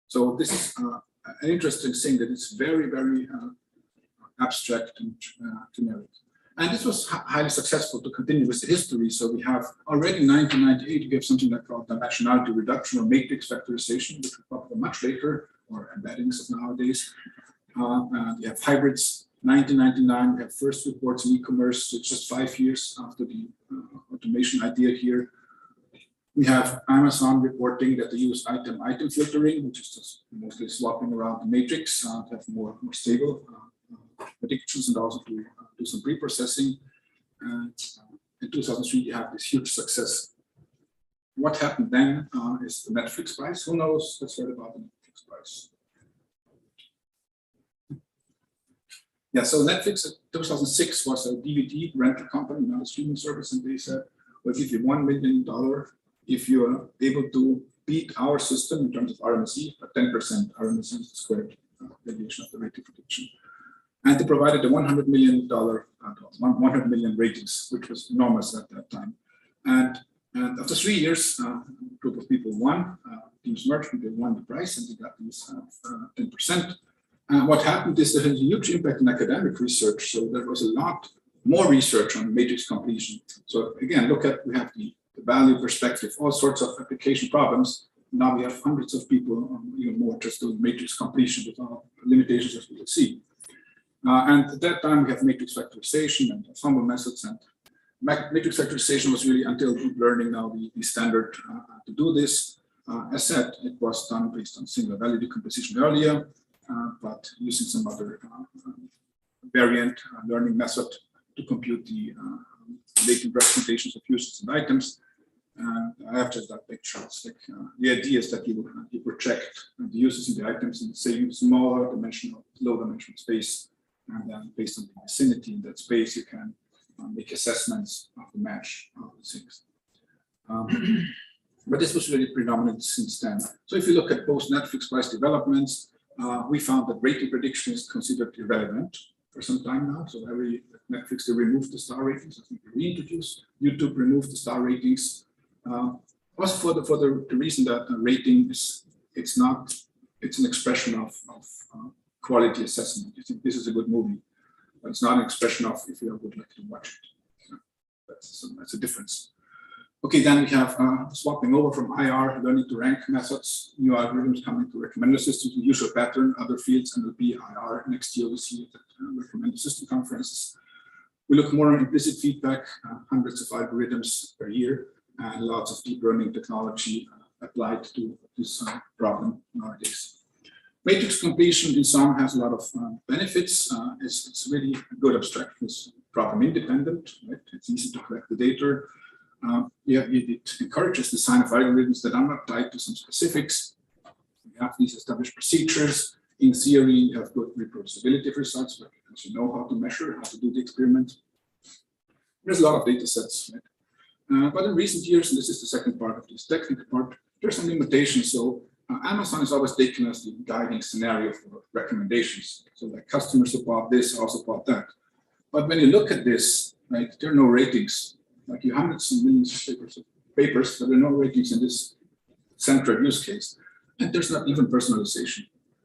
So this is an interesting thing that it's very, very abstract and generic. And this was highly successful to continue with the history. So we have already in 1998, we have something like called dimensionality reduction or matrix factorization, which we talk about much later, or embeddings of nowadays. We have hybrids. 1999, we have first reports in e-commerce, so just 5 years after the automation idea here. We have Amazon reporting that they use item filtering, which is just mostly swapping around the matrix to have more stable predictions and also to do some pre-processing. And in 2003, you have this huge success. What happened then is the Netflix price. Who knows? Let's read about the Netflix price. Yeah, so Netflix in 2006 was a DVD rental company, not a streaming service, and they said, we'll give you $1 million if you are able to beat our system in terms of RMSE, a 10% RMSE squared deviation of the rating prediction. And they provided a $100 million, 100 million ratings, which was enormous at that time. And after 3 years, a group of people won, teams merged, and they won the prize, and they got these 10%. What happened is there was a huge impact on academic research. So there was a lot more research on matrix completion. So again, look at, we have the value perspective, all sorts of application problems. Now we have hundreds of people, even more, just doing matrix completion with all limitations as we will see. And at that time, we have matrix factorization and ensemble methods. And matrix factorization was really, until deep learning, now the standard to do this. As said, it was done based on single value decomposition earlier, but using some other variant learning method to compute the latent representations of users and items. I have just that picture. It's like, the idea is that you project the users and the items in the same smaller dimensional, low dimensional space. And then based on the vicinity in that space, you can make assessments of the match of the things. But this was really predominant since then. So if you look at post Netflix price developments, we found that rating prediction is considered irrelevant for some time now. So every Netflix, they removed the star ratings. I think they reintroduced. YouTube removed the star ratings. Also for the reason that rating is, it's an expression of quality assessment. You think this is a good movie, but it's not an expression of if you would like to watch it. So that's a difference. Okay, then we have swapping over from IR, learning to rank methods, new algorithms coming to recommender systems, the usual pattern, other fields, and will be IR. Next year, we see it at recommender system conferences. We look more on implicit feedback, hundreds of algorithms per year, and lots of deep learning technology applied to this problem nowadays. Matrix completion in some has a lot of benefits. It's really a good abstraction. It's problem independent, right? It's easy to collect the data. It encourages the design of algorithms that are not tied to some specifics. We have these established procedures. In theory, you have good reproducibility of results because you know how to measure, how to do the experiment. There's a lot of data sets, right? But in recent years, and this is the second part of this technical part, there's some limitations. So Amazon is always taken as the guiding scenario for recommendations. So like customers support this, also support that. But when you look at this, right, there are no ratings. Like you hundreds and millions of papers, but there are no ratings in this central use case. And there's not even personalization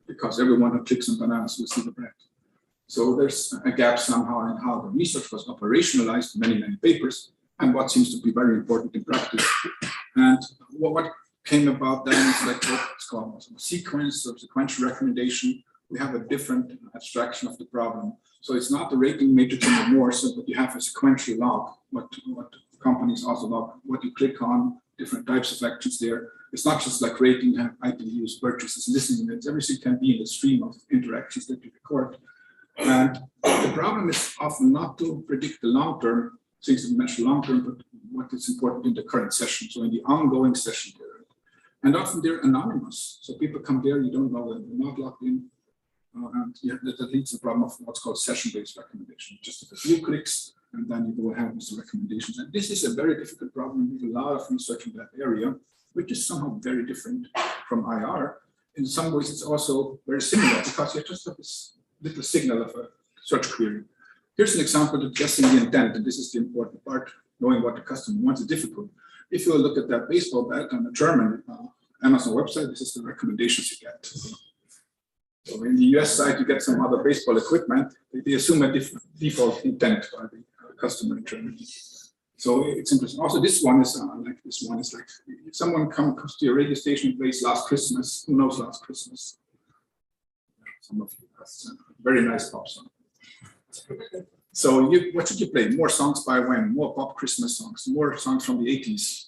because everyone who clicks on bananas will see the brand. So there's a gap somehow in how the research was operationalized, many papers, and what seems to be very important in practice. And what came about then is like what's called sequence or sequential recommendation. We have a different abstraction of the problem. So it's not the rating matrix anymore, so but you have a sequential log, what companies also log, what you click on, different types of actions there. It's not just like rating, have IPUs, purchases, listening events, everything can be in the stream of interactions that you record. And the problem is often not to predict the long-term, things that measure long-term, but what is important in the current session, so in the ongoing session there. And often they're anonymous. So people come there, you don't know them, they're not logged in. And yeah, that leads to the problem of what's called session-based recommendation. Just a few clicks, and then you go ahead with the recommendations. And this is a very difficult problem. We have a lot of research in that area, which is somehow very different from IR. In some ways, it's also very similar because you just have this little signal of a search query. Here's an example of guessing the intent, and this is the important part. Knowing what the customer wants is difficult. If you look at that baseball bat on the German Amazon website, this is the recommendations you get. So in the US side, you get some other baseball equipment. They assume a default intent by the customer in Germany. So it's interesting. Also, this one is like this one is like if someone comes to your radio station and plays Last Christmas. Who knows Last Christmas? Some of you. That's a very nice pop song. So what should you play? More songs by when? More pop Christmas songs, more songs from the 80s,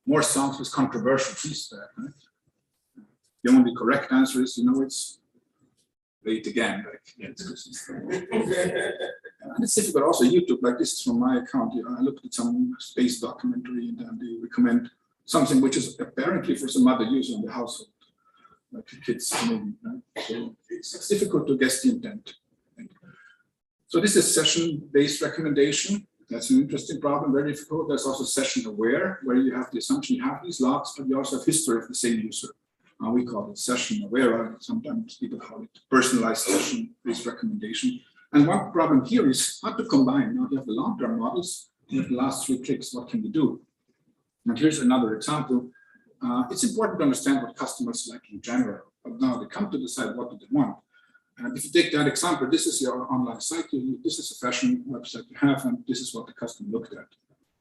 more songs with controversial pieces there, right? The only correct answer is, it's play it again, like yeah, it's Christmas. And it's difficult also YouTube, like this is from my account. I looked at some space documentary and then they recommend something which is apparently for some other user in the household, like a kid's movie, right? So it's difficult to guess the intent. So this is session-based recommendation. That's an interesting problem, very difficult. There's also session-aware, where you have the assumption you have these logs, but you also have history of the same user. We call it session-aware. Sometimes people call it personalized session-based recommendation. And one problem here is how to combine. Now you have the long-term models, you have the last 3 clicks, what can you do? And here's another example. It's important to understand what customers like in general, but now they come to decide what do they want. And if you take that example, this is your online site, this is a fashion website you have, and this is what the customer looked at,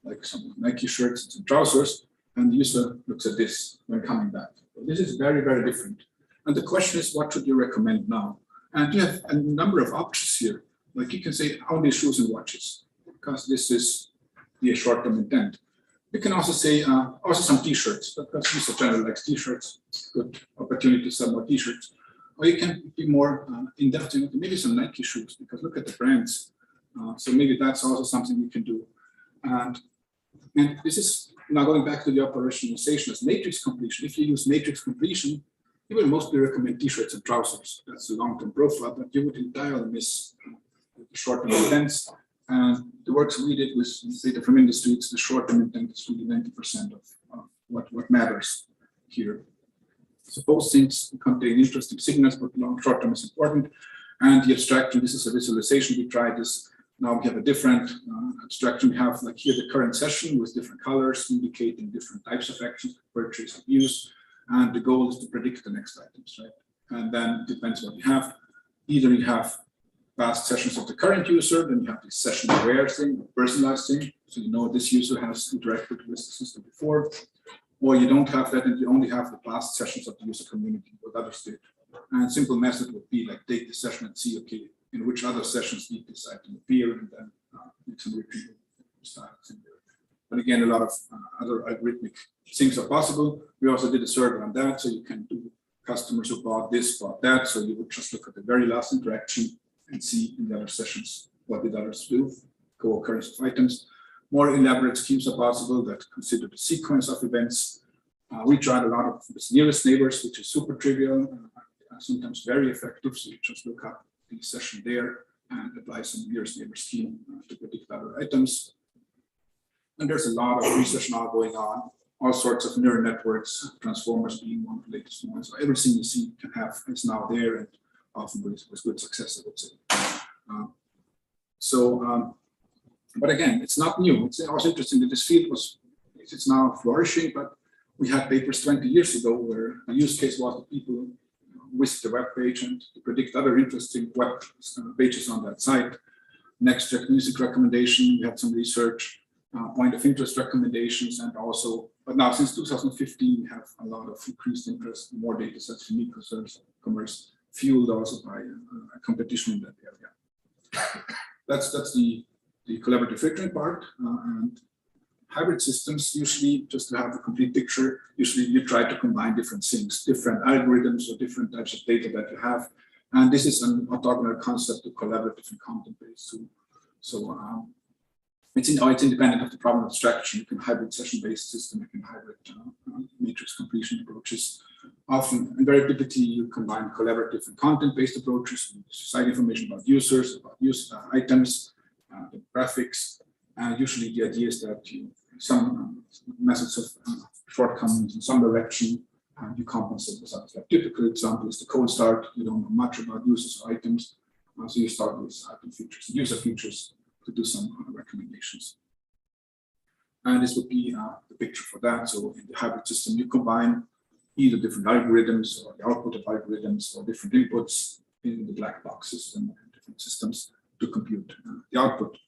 like some Nike shirts and some trousers, and the user looks at this when coming back. So this is very, very different. And the question is, what should you recommend now? And you have a number of options here. Like you can say only shoes and watches, because this is the short-term intent. You can also say also some t-shirts, because user generally likes t-shirts, good opportunity to sell more t-shirts. Or you can be more in-depth, maybe some Nike shoes, because look at the brands. So maybe that's also something you can do. And this is now going back to the operationalization as matrix completion. If you use matrix completion, you will mostly recommend t-shirts and trousers. That's the long-term profile, but you would entirely miss the short-term intents. And the works we did with data from industry, it's the short-term intent is really 90% of what matters here. So both things contain interesting signals, but short-term is important. And the abstraction, this is a visualization. We tried this. Now we have a different abstraction. We have like here the current session with different colors indicating different types of actions, purchase, use. And the goal is to predict the next items, right? And then it depends what you have. Either you have past sessions of the current user, then you have this session-aware thing, personalized thing. So you know this user has interacted with the system before. Or you don't have that and you only have the past sessions of the user community, what others did. And a simple method would be like take the session and see, okay, in which other sessions did this item appear, and then make some retrieval styles in there. But again, a lot of other algorithmic things are possible. We also did a survey on that, so you can do customers who bought this, bought that. So you would just look at the very last interaction and see in the other sessions what did others do, co-occurrence of items. More elaborate schemes are possible that consider the sequence of events. We tried a lot of this nearest neighbors, which is super trivial, sometimes very effective. So you just look up the session there and apply some nearest neighbor scheme to predict other items. And there's a lot of research now going on, all sorts of neural networks, transformers being one of the latest ones. So everything you see can have is now there, and often with good success, I would say. But again, it's not new. It's also interesting that this field it's now flourishing, but we had papers 20 years ago where the use case was that people visit the web page and to predict other interesting web pages on that site. Next, music recommendation, we had some research, point of interest recommendations, and also, but now since 2015, we have a lot of increased interest, more data sets from e-commerce, fueled also by a competition in that area. That's the collaborative filtering part, and hybrid systems usually, just to have a complete picture, usually you try to combine different things, different algorithms or different types of data that you have. And this is an orthogonal concept of collaborative and content-based too. So it's independent of the problem of abstraction. You can hybrid session-based system, you can hybrid matrix completion approaches. Often, and very typically, you combine collaborative and content-based approaches, site information about users, about items, the graphics. Usually the idea is that some methods of shortcomings in some direction, you compensate with others. Like typical example is the cold start. You don't know much about users or items, so you start with item features, user features to do some recommendations. And this would be the picture for that. So in the hybrid system, you combine either different algorithms or the output of algorithms or different inputs in the black box system and different systems to compute the output.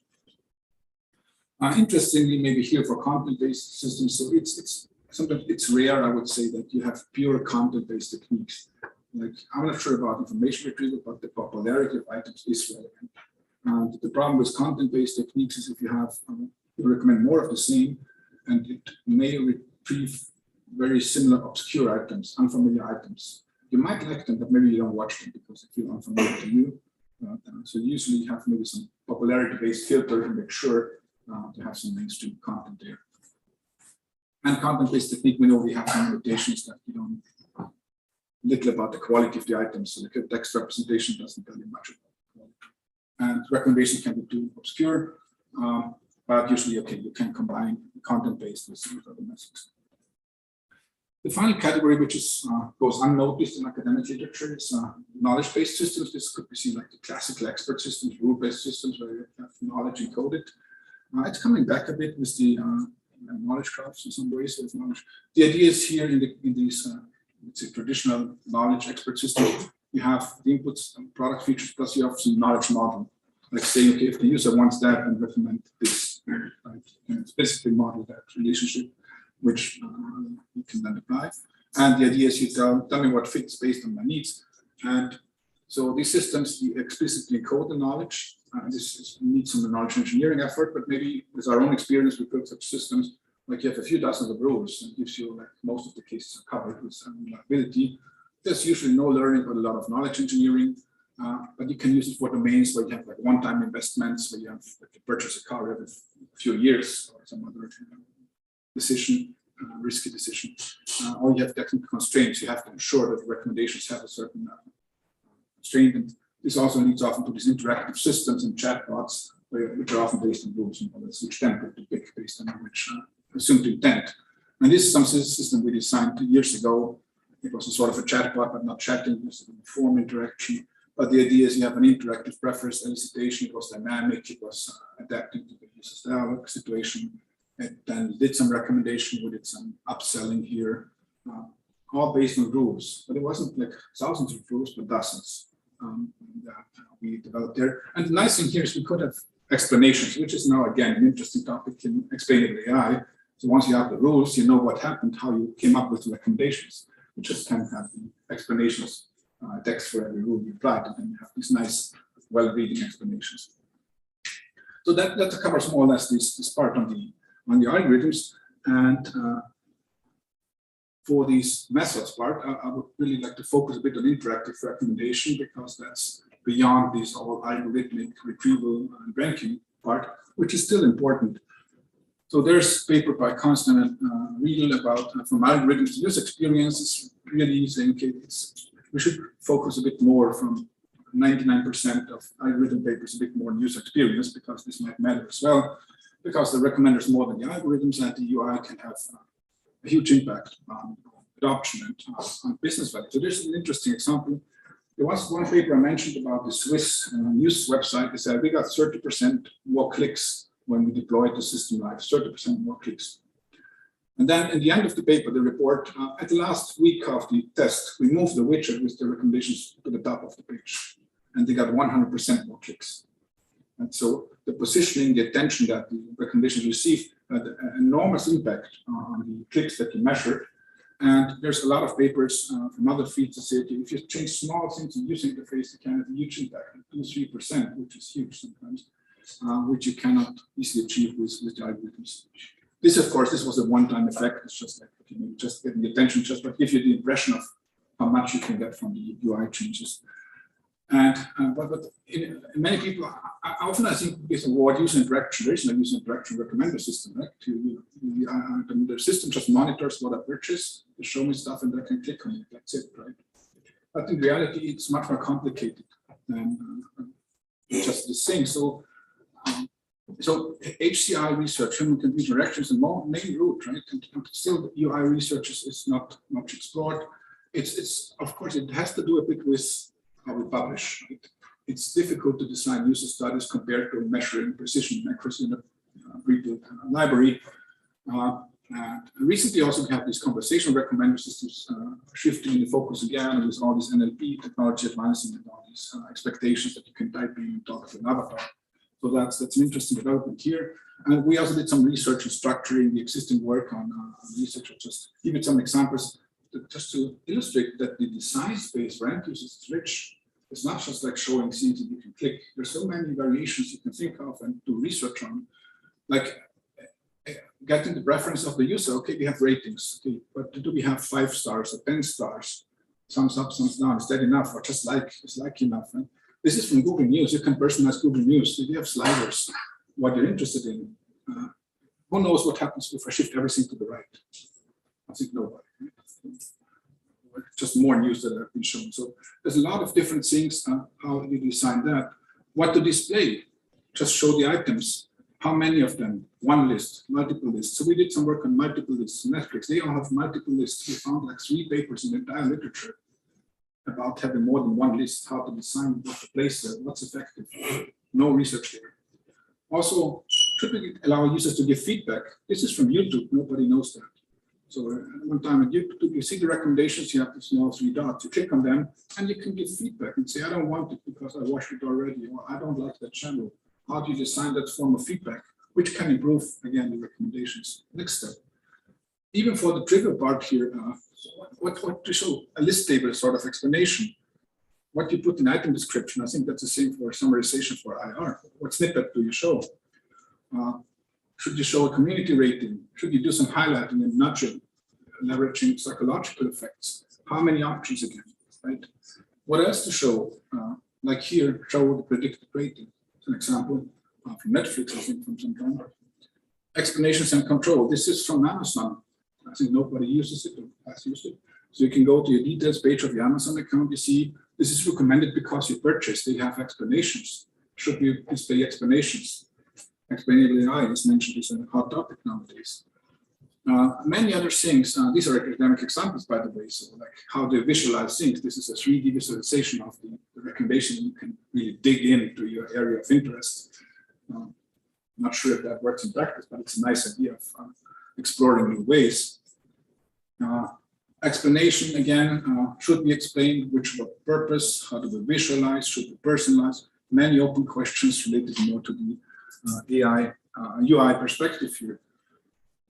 Interestingly, maybe here for content-based systems, so sometimes it's rare, I would say, that you have pure content-based techniques. Like, I'm not sure about information retrieval, but the popularity of items is relevant. And the problem with content-based techniques is if you have, you recommend more of the same, and it may retrieve very similar obscure items, unfamiliar items. You might like them, but maybe you don't watch them because they feel unfamiliar to you. So usually you have maybe some popularity-based filter to make sure to have some mainstream content there. And content-based technique, we know we have some limitations that you don't know little about the quality of the items. So the text representation doesn't tell you much about the quality. and recommendations can be too obscure, but usually, okay, you can combine content-based with other methods. The final category, which is goes unnoticed in academic literature, is knowledge-based systems. This could be seen like the classical expert systems, rule-based systems where you have knowledge encoded. It's coming back a bit with the knowledge graphs in some ways with knowledge. The idea is here in these let's say traditional knowledge expert systems, you have the inputs and product features plus you have some knowledge model, like saying, okay, if the user wants that and recommend this, right? And it's basically model that relationship, which you can then apply. And the idea is you tell me what fits based on my needs. And so these systems, we explicitly encode the knowledge. This needs some knowledge engineering effort, but maybe with our own experience, we build such systems, like you have a few dozen of rules and gives you like most of the cases are covered with some reliability. There's usually no learning, but a lot of knowledge engineering. But you can use it for domains where you have like one-time investments, where you have like, to purchase a car every few years or some other decision, risky decision. Or you have technical constraints. You have to ensure that the recommendations have a certain constraint. And this also leads often to these interactive systems and chatbots, which are often based on rules and models, which then could be big based on which assumed intent. And this is some system we designed 2 years ago. It was a sort of a chatbot, but not chatting, it was a form interaction. But the idea is you have an interactive preference elicitation. It was dynamic. It was adapting to the user's dialogue situation. It then did some recommendation. We did some upselling here, all based on rules. But it wasn't like thousands of rules, but dozens that we developed there. And the nice thing here is we could have explanations, which is now again an interesting topic in explainable AI. So once you have the rules, you know what happened, how you came up with the recommendations. You just can have the explanations. Text for every rule you applied, and then you have these nice, well-reading explanations. So that covers more or less this part on the algorithms. And for these methods part, I would really like to focus a bit on interactive recommendation because that's beyond this whole algorithmic retrieval and ranking part, which is still important. So there's a paper by Constant and Riedel about from algorithms to user experiences, really saying, okay, we should focus a bit more from 99% of algorithm papers, a bit more on user experience, because this might matter as well, because the recommenders more than the algorithms and the UI can have a huge impact on adoption and on business value. So this is an interesting example. There was one paper I mentioned about the Swiss news website. They said we got 30% more clicks when we deployed the system live, 30% more clicks. And then in the end of the paper, the report, at the last week of the test, we moved the widget with the recommendations to the top of the page, and they got 100% more clicks. And so the positioning, the attention that the recommendations receive had an enormous impact on the clicks that you measured. And there's a lot of papers from other fields that say, if you change small things in user interface, you can have a huge impact, 2-3%, which is huge sometimes, which you cannot easily achieve with the algorithms. This, of course, this was a one-time effect. It's just like just getting the attention, just to give you the impression of how much you can get from the UI changes. And but in many people, I often I think with the word user interaction, there is no user interaction recommender system, right? The system just monitors what I purchase, they show me stuff, and I can click on it. That's it, right? But in reality, it's much more complicated than just this thing. So HCI research, human computer interactions, the main route, right? And still, the UI research is not much explored. It's of course it has to do a bit with how we publish. Right? It's difficult to design user studies compared to measuring precision and accuracy in a pre-built library. And recently, also we have these conversational recommender systems shifting the focus again with all this NLP technology advancing and all these expectations that you can type in and talk to an avatar. So that's an interesting development here. And we also did some research in structuring the existing work on research. I'll just give it some examples just to illustrate that the design space for end users is rich. It's not just like showing things that you can click. There's so many variations you can think of and do research on. Like getting the preference of the user. Okay, we have ratings. Okay, but do we have 5 stars or 10 stars? Thumbs up, thumbs down. Is that enough? Or just like, is like enough? Right? This is from Google News. You can personalize Google News. So you have sliders, what you're interested in. Who knows what happens if I shift everything to the right? I think nobody. Just more news that have been shown. So there's a lot of different things how you design that. What to display? Just show the items. How many of them? One list, multiple lists. So we did some work on multiple lists. Netflix, they all have multiple lists. We found like 3 papers in the entire literature about having more than one list, how to design what to place there, what's effective. No research there. Also, should we allow users to give feedback? This is from YouTube, nobody knows that. So one time at YouTube, you see the recommendations, you have the small 3 dots, you click on them and you can give feedback and say, I don't want it because I watched it already, or I don't like that channel. How do you design that form of feedback, which can improve, again, the recommendations? Next step. Even for the trigger part here, what to show? A list table sort of explanation. What you put in item description, I think that's the same for summarization for IR. What snippet do you show? Should you show a community rating? Should you do some highlighting and nudging, leveraging psychological effects? How many options again, right? What else to show? Like here, show the predicted rating. An example from Netflix, I think, from some time. Explanations and control. This is from Amazon. I think nobody uses it or has used it. So you can go to your details page of your Amazon account. You see this is recommended because you purchased. They have explanations. Should you display explanations? Explainable AI is mentioned as a hot topic nowadays. Many other things. These are academic examples, by the way. So, like how do you visualize things? This is a 3D visualization of the recommendation. You can really dig into your area of interest. Not sure if that works in practice, but it's a nice idea of exploring new ways. Explanation again, should we explain which what purpose? How do we visualize? Should we personalize? Many open questions related more to the AI UI perspective here.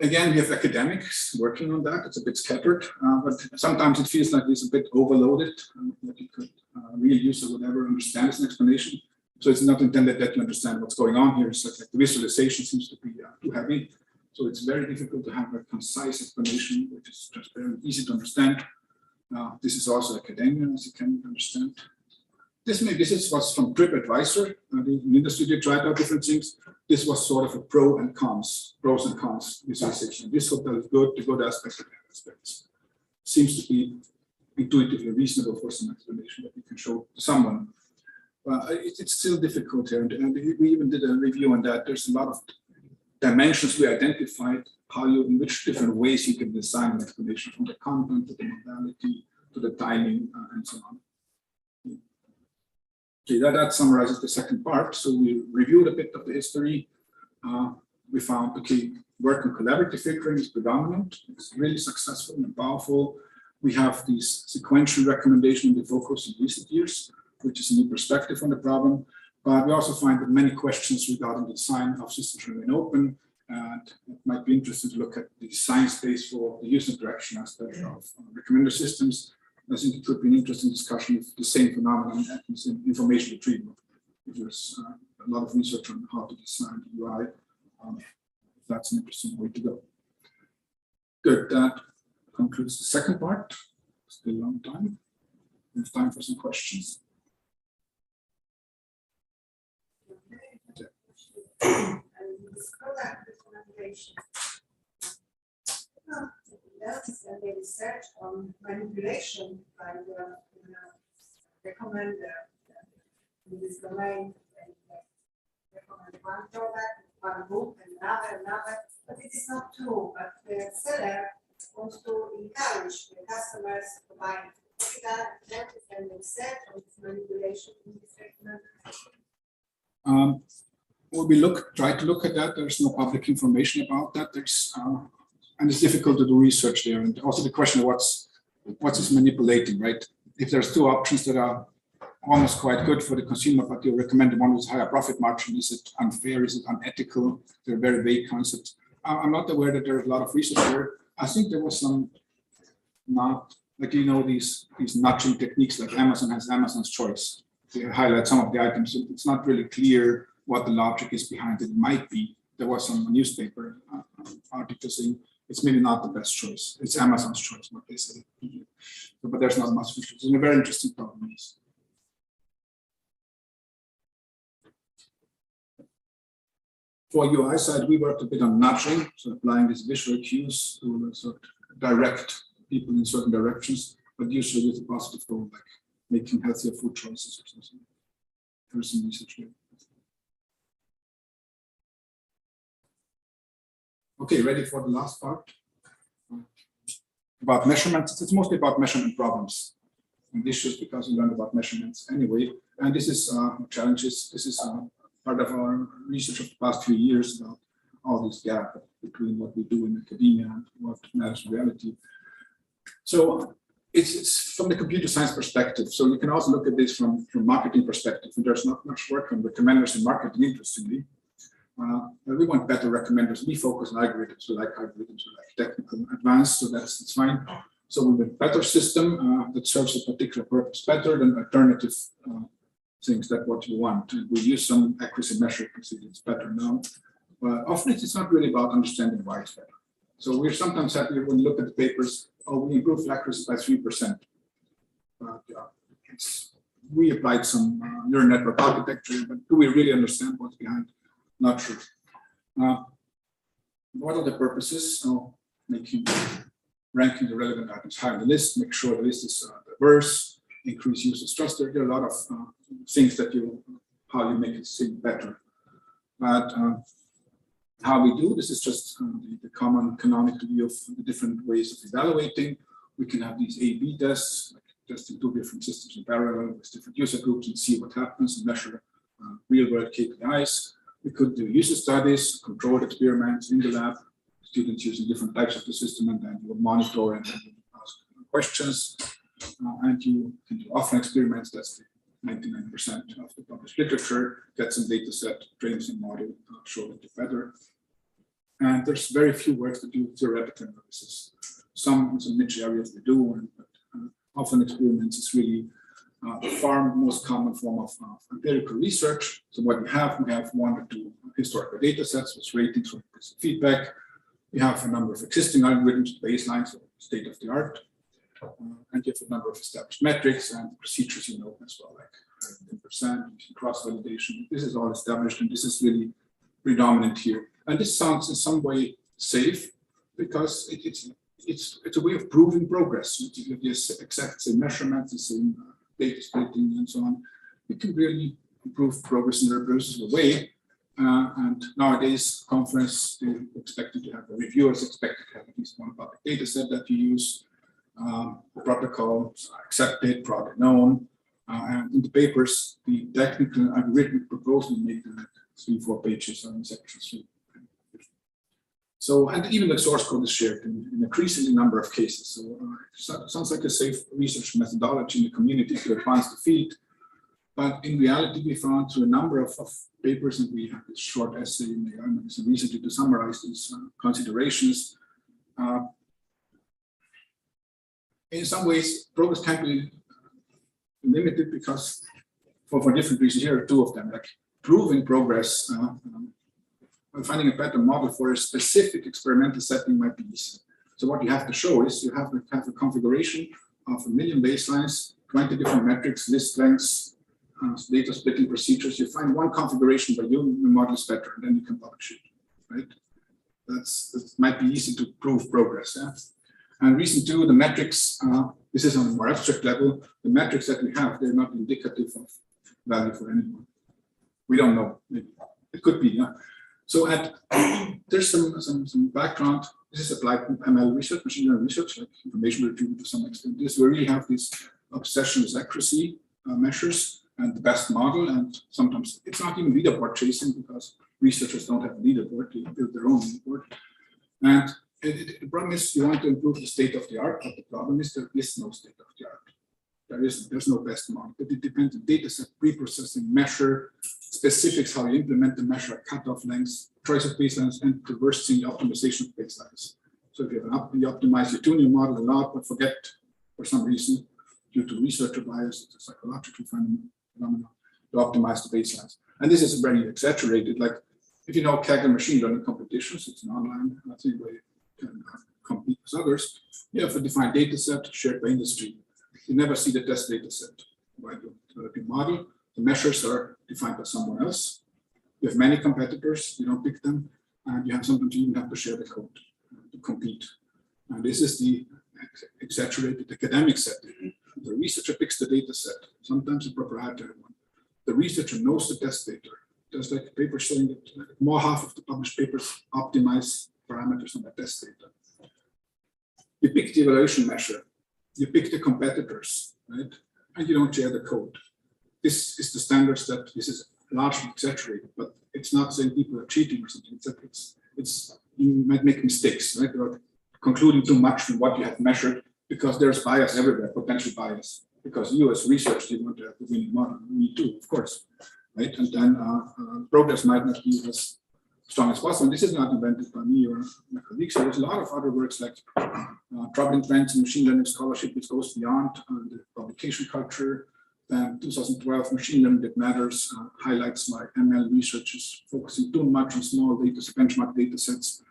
Again, we have academics working on that. It's a bit scattered, but sometimes it feels like it's a bit overloaded, that you could real user would ever understand as an explanation. So it's not intended that you understand what's going on here. It's like the visualization seems to be too heavy. So it's very difficult to have a concise explanation, which is transparent, easy to understand. This is also academia, as you can understand. This was from TripAdvisor. The industry did try out different things. This was sort of a pros and cons visualization. This hotel is good, the good aspects, the bad aspects. Seems to be intuitively reasonable for some explanation that you can show to someone. It's still difficult here, and we even did a review on that. There's a lot of dimensions we identified, in which different ways you can design an explanation, from the content to the modality to the timing and so on. Okay, that summarizes the second part. So we reviewed a bit of the history. We found, okay, work on collaborative filtering is predominant. It's really successful and powerful. We have these sequential recommendations in the focus in recent years, which is a new perspective on the problem. But we also find that many questions regarding the design of systems remain open. And it might be interesting to look at the design space for the user interaction aspect of recommender systems. I think it could be an interesting discussion if the same phenomenon happens in information retrieval. There's a lot of research on how to design the UI. That's an interesting way to go. Good, that concludes the second part. Still a long time. We have time for some questions. And they research on manipulation by the recommender in this domain, and recommend one product, one book, and another, but it is not true. But the seller wants to encourage the customers to buy that is an research on this manipulation in this recommender. When we try to look at that, there's no public information about that. And it's difficult to do research there. And also the question of what is manipulating, right? If there's two options that are almost quite good for the consumer, but you recommend one with higher profit margin, is it unfair? Is it unethical? They're very vague concepts. I'm not aware that there's a lot of research there. I think there was some, not like, these nudging techniques, like Amazon has Amazon's choice. They highlight some of the items. So it's not really clear what the logic is behind it. It might be. There was some newspaper article saying it's maybe not the best choice. It's Amazon's choice, what they say. But there's not much research. It's a very interesting problem. For UI side, we worked a bit on nudging, so applying these visual cues to sort of direct people in certain directions, but usually with a positive goal, like making healthier food choices or something. there's some research there. Okay, ready for the last part? About measurements. It's mostly about measurement problems and issues because we learned about measurements anyway. And this is challenges. This is part of our research of the past few years about all this gap between what we do in academia and what matters in reality. So it's from the computer science perspective. So you can also look at this from marketing perspective. And there's not much work on recommenders in marketing, interestingly. We want better recommenders. We focus on algorithms. We like algorithms. We like technical advanced. So that's fine. So we want a better system that serves a particular purpose better than alternative things. That's what you want. And we use some accuracy measure to see it's better now. But often it's not really about understanding why it's better. So we're sometimes happy when we look at the papers. Oh, we improved accuracy by 3%. We applied some neural network architecture, but do we really understand what's behind? Not sure. What are the purposes? So ranking the relevant items high on the list, make sure the list is diverse, increase users' trust. There are a lot of things that how you make it seem better. But how we do this is just the common canonical view of the different ways of evaluating. We can have these A/B tests, like testing two different systems in parallel with different user groups and see what happens and measure real-world KPIs. We could do user studies, controlled experiments in the lab, students using different types of the system, and then you monitor and then you ask questions. And you can do offline experiments, that's the 99% of the published literature, get some data set, train some model, show that it's better. And there's very few works that do theoretical analysis. Some niche areas they do, but often experiments is really the most common form of empirical research. So what we have 1 or 2 historical data sets with ratings or feedback. We have a number of existing algorithms, baselines, or state of the art. And you have a number of established metrics and procedures you know as well, like 10%, cross-validation. This is all established, and this is really predominant here. And this sounds in some way safe because it's a way of proving progress. You have the exact same measurements, the same data splitting, and so on. You can really improve progress in a reproducible way. And nowadays, conference is expected to have, the reviewers expected to have at least one public data set that you use. The protocols are accepted, broadly known. And in the papers, the technical algorithmic proposal made 3-4 pages on section 3. So, and even the source code is shared in an increasing number of cases. So it sounds like a safe research methodology in the community to advance the field. But in reality, we found through a number of papers, and we have this short essay in the recently to summarize these considerations. In some ways, progress can be limited because for different reasons. Here are 2 of them, like proving progress. Finding a better model for a specific experimental setting might be easy. So what you have to show is you have to have a configuration of 1 million baselines, 20 different metrics, list lengths, data splitting procedures. You find one configuration where your model is better, and then you can publish it, right? That might be easy to prove progress. Yeah? And reason 2, the metrics, this is on a more abstract level. The metrics that we have, they're not indicative of value for anyone. We don't know. Maybe. It could be, yeah. So there's some background. This is applied ML research, machine learning research, like information retrieval to some extent. This where we have this obsession with accuracy measures and the best model. And sometimes it's not even leaderboard chasing because researchers don't have a leaderboard, they build their own leaderboard. And the problem is you want to improve the state of the art, but the problem is there is no state of the art. There's no best model, but it depends on data set, pre-processing, measure, specifics, how you implement the measure, cutoff lengths, choice of baselines, and reversing the optimization of baselines. So if you have you optimize your tuning model a lot, but forget for some reason, due to researcher bias, it's a psychological phenomenon, to optimize the baselines. And this is very exaggerated. Like if you know Kaggle machine learning competitions, it's an online thing where you can compete with others. You have a defined data set shared by industry. You never see the test data set. By the developing model, the measures are defined by someone else. You have many competitors, you don't pick them, and you have sometimes you even have to share the code to compete. And this is the exaggerated academic setting. The researcher picks the data set, sometimes a proprietary one. the researcher knows the test data. There's like a paper showing that more half of the published papers optimize parameters on the test data. You pick the evaluation measure, you pick the competitors, right? And you don't share the code. This is the standards that this is largely exaggerated, but it's not saying people are cheating or something. It's you might make mistakes, right? Or concluding too much from what you have measured, because there's bias everywhere, potential bias. Because you as researchers, you want to have the winning model. Me too, of course, right? And then progress might not be as strong as possible. And this is not invented by me or my colleagues. There's a lot of other works like troubling trends in machine learning scholarship, which goes beyond the publication culture. Then 2012, Machine Learning That Matters highlights why ML research is focusing too much on small data, benchmark data sets.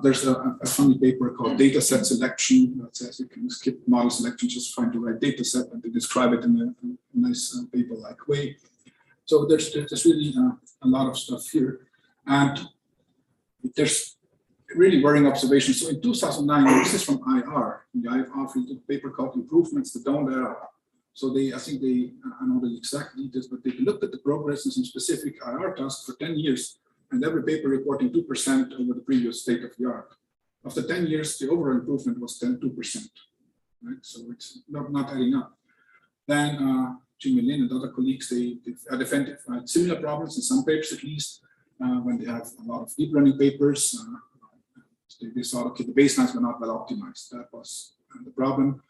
There's a funny paper called Data Set Selection that says you can skip model selection, just find the right data set, and they describe it in a nice paper-like way. So there's really a lot of stuff here. And there's really worrying observations. So in 2009, this is from IR. The IR field a paper called Improvements That Don't Add Up. So I think I know the exact details, but they looked at the progress in some specific IR tasks for 10 years, and every paper reporting 2% over the previous state of the art. After 10 years, the overall improvement was 2%, right? So it's not adding up. Then Jimmy Lin and other colleagues, they identified similar problems in some papers at least, when they have a lot of deep learning papers. They saw, okay, the baselines were not well optimized. That was the problem.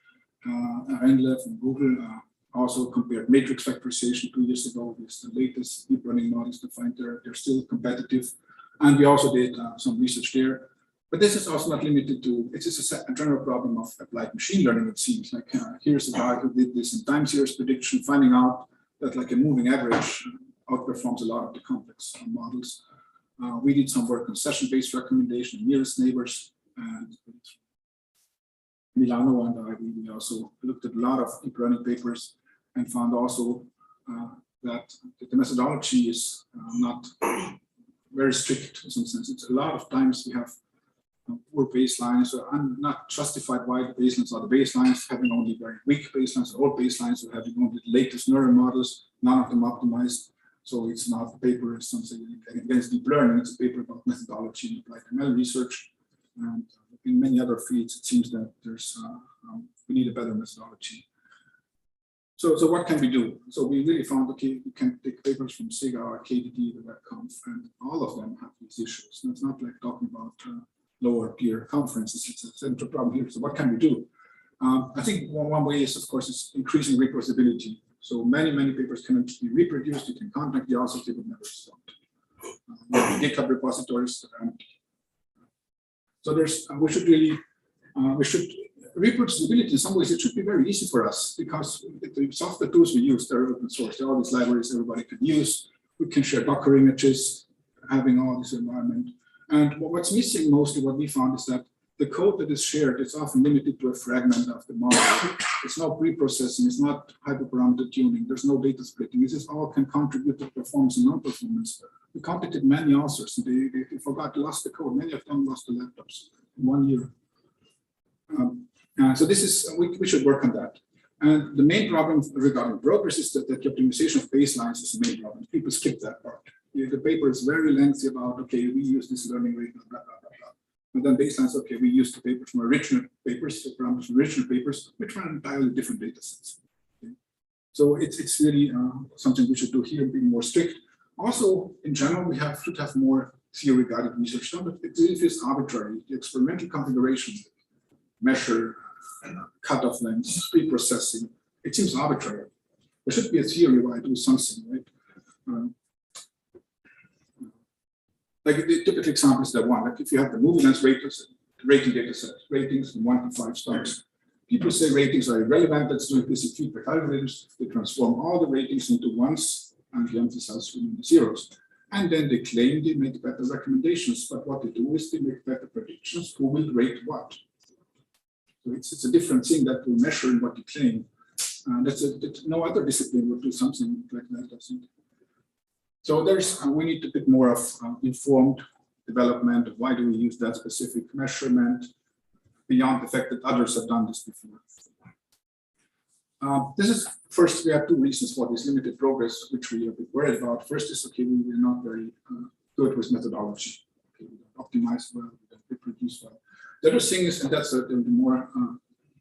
Rendler from Google also compared matrix factorization 2 years ago with the latest deep learning models to find they're still competitive. And we also did some research there. But this is also not limited to, it is a general problem of applied machine learning, it seems. Like here's a guy who did this in time series prediction, finding out that like a moving average outperforms a lot of the complex models. We did some work on session-based recommendation, nearest neighbors, and Milano and I, we also looked at a lot of deep learning papers and found also that the methodology is not very strict in some sense. It's a lot of times we have poor baselines, so I'm not justified why the baselines are the baselines, having only very weak baselines, old baselines, or having only the latest neural models, none of them optimized. So it's not a paper, it's something against deep learning, it's a paper about methodology and applied ML research. And in many other fields, it seems that there's we need a better methodology. So what can we do? So we really found, okay, we can take papers from SIGA, KDD, the WebConf, and all of them have these issues. And it's not like talking about lower peer conferences, it's a central problem here. So what can we do? I think one way is, of course, is increasing reproducibility. So many papers can be reproduced. You can contact the authors, they would never stop. GitHub repositories. So we should really, reproducibility in some ways, it should be very easy for us because the software tools we use, they're open source. There are all these libraries everybody can use. We can share Docker images, having all this environment. And what's missing mostly, what we found is that the code that is shared is often limited to a fragment of the model. It's no pre-processing, it's not hyperparameter tuning, there's no data splitting. This is all can contribute to performance and non-performance. We contacted many authors, and they forgot to lost the code. Many of them lost the laptops in 1 year. So this is, we should work on that. And the main problem regarding progress is that the optimization of baselines is the main problem. People skip that part. The paper is very lengthy about, okay, we use this learning rate, blah, blah, blah, blah. And then baselines, okay, we use the papers from original papers, the parameters from original papers, which run entirely different data sets. Okay? So it's really something we should do here, be more strict. Also, in general, we should have more theory-guided research. But it is arbitrary. The experimental configuration, measure, cutoff lengths, pre-processing, it seems arbitrary. There should be a theory why I do something, right? Like the typical example is that one, like if you have the movie lens rating data set, ratings from 1 to 5 stars. People say ratings are irrelevant, let's do implicit feedback algorithms. They transform all the ratings into ones and they emphasize the zeros. And then they claim they make better recommendations, but what they do is they make better predictions who will rate what. So it's a different thing that we measure in what you claim. No other discipline would do something like that, I think. So we need a bit more of informed development of why do we use that specific measurement beyond the fact that others have done this before. This is first, we have two reasons for this limited progress, which we are a bit worried about. First is, okay, we're not very good with methodology. Okay, we don't optimize well, we don't reproduce well. The other thing is, and that's the more,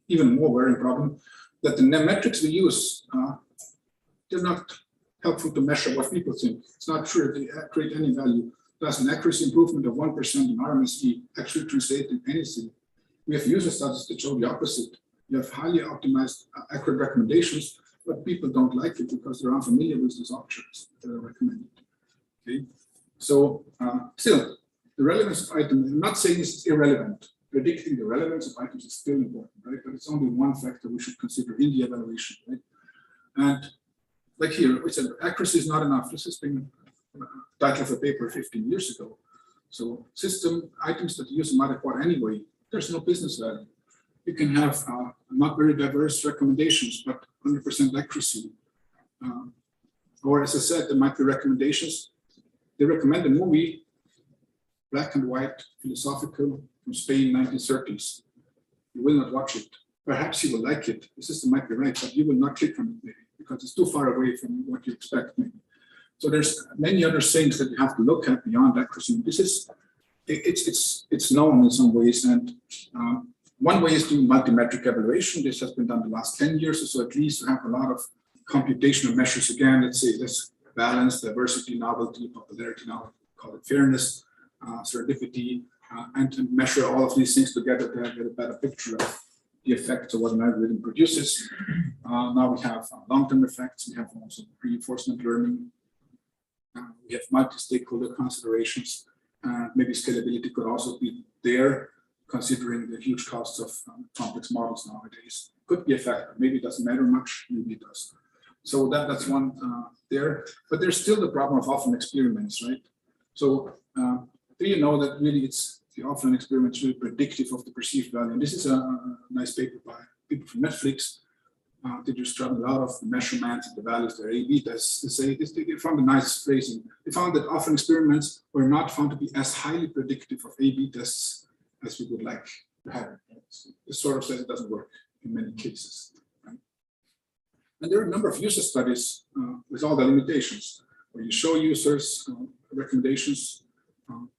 even more worrying problem, that the metrics we use, they're not helpful to measure what people think. It's not sure they create any value. Does an accuracy improvement of 1% in RMSE actually translate in anything? We have user studies that show the opposite. You have highly optimized, accurate recommendations, but people don't like it because they're unfamiliar with these options that are recommended. Okay, so still, the relevance of items, I'm not saying it's irrelevant. Predicting the relevance of items is still important, right? But it's only one factor we should consider in the evaluation, right? And like here, we said accuracy is not enough. This has been title of a paper 15 years ago. So system items that use them adequate anyway, there's no business value. You can have not very diverse recommendations, but 100% accuracy. Or as I said, there might be recommendations. They recommend a movie, black and white, philosophical, from Spain, 1930s. You will not watch it. Perhaps you will like it. The system might be right, but you will not click on it maybe because it's too far away from what you expect maybe. So there's many other things that you have to look at beyond accuracy. This is, it's known in some ways, and one way is doing multi-metric evaluation. This has been done the last 10 years or so, at least, to have a lot of computational measures again. Let's say this balance, diversity, novelty, popularity, now we call it fairness, serendipity, and to measure all of these things together to get a better picture of the effects of what an algorithm produces. Now we have long-term effects. We have also reinforcement learning. We have multi-stakeholder considerations. Maybe scalability could also be there, considering the huge costs of complex models nowadays. Could be a factor. Maybe it doesn't matter much. Maybe it does. So that's one there. But there's still the problem of offline experiments, right? So do you know that really it's the offline experiments really predictive of the perceived value? And this is a nice paper by people from Netflix. They just done a lot of measurements of the values, their A/B tests. They found a nice phrasing. They found that offline experiments were not found to be as highly predictive of A/B tests as we would like to have. This sort of says it doesn't work in many cases. Right? And there are a number of user studies with all the limitations, where you show users recommendations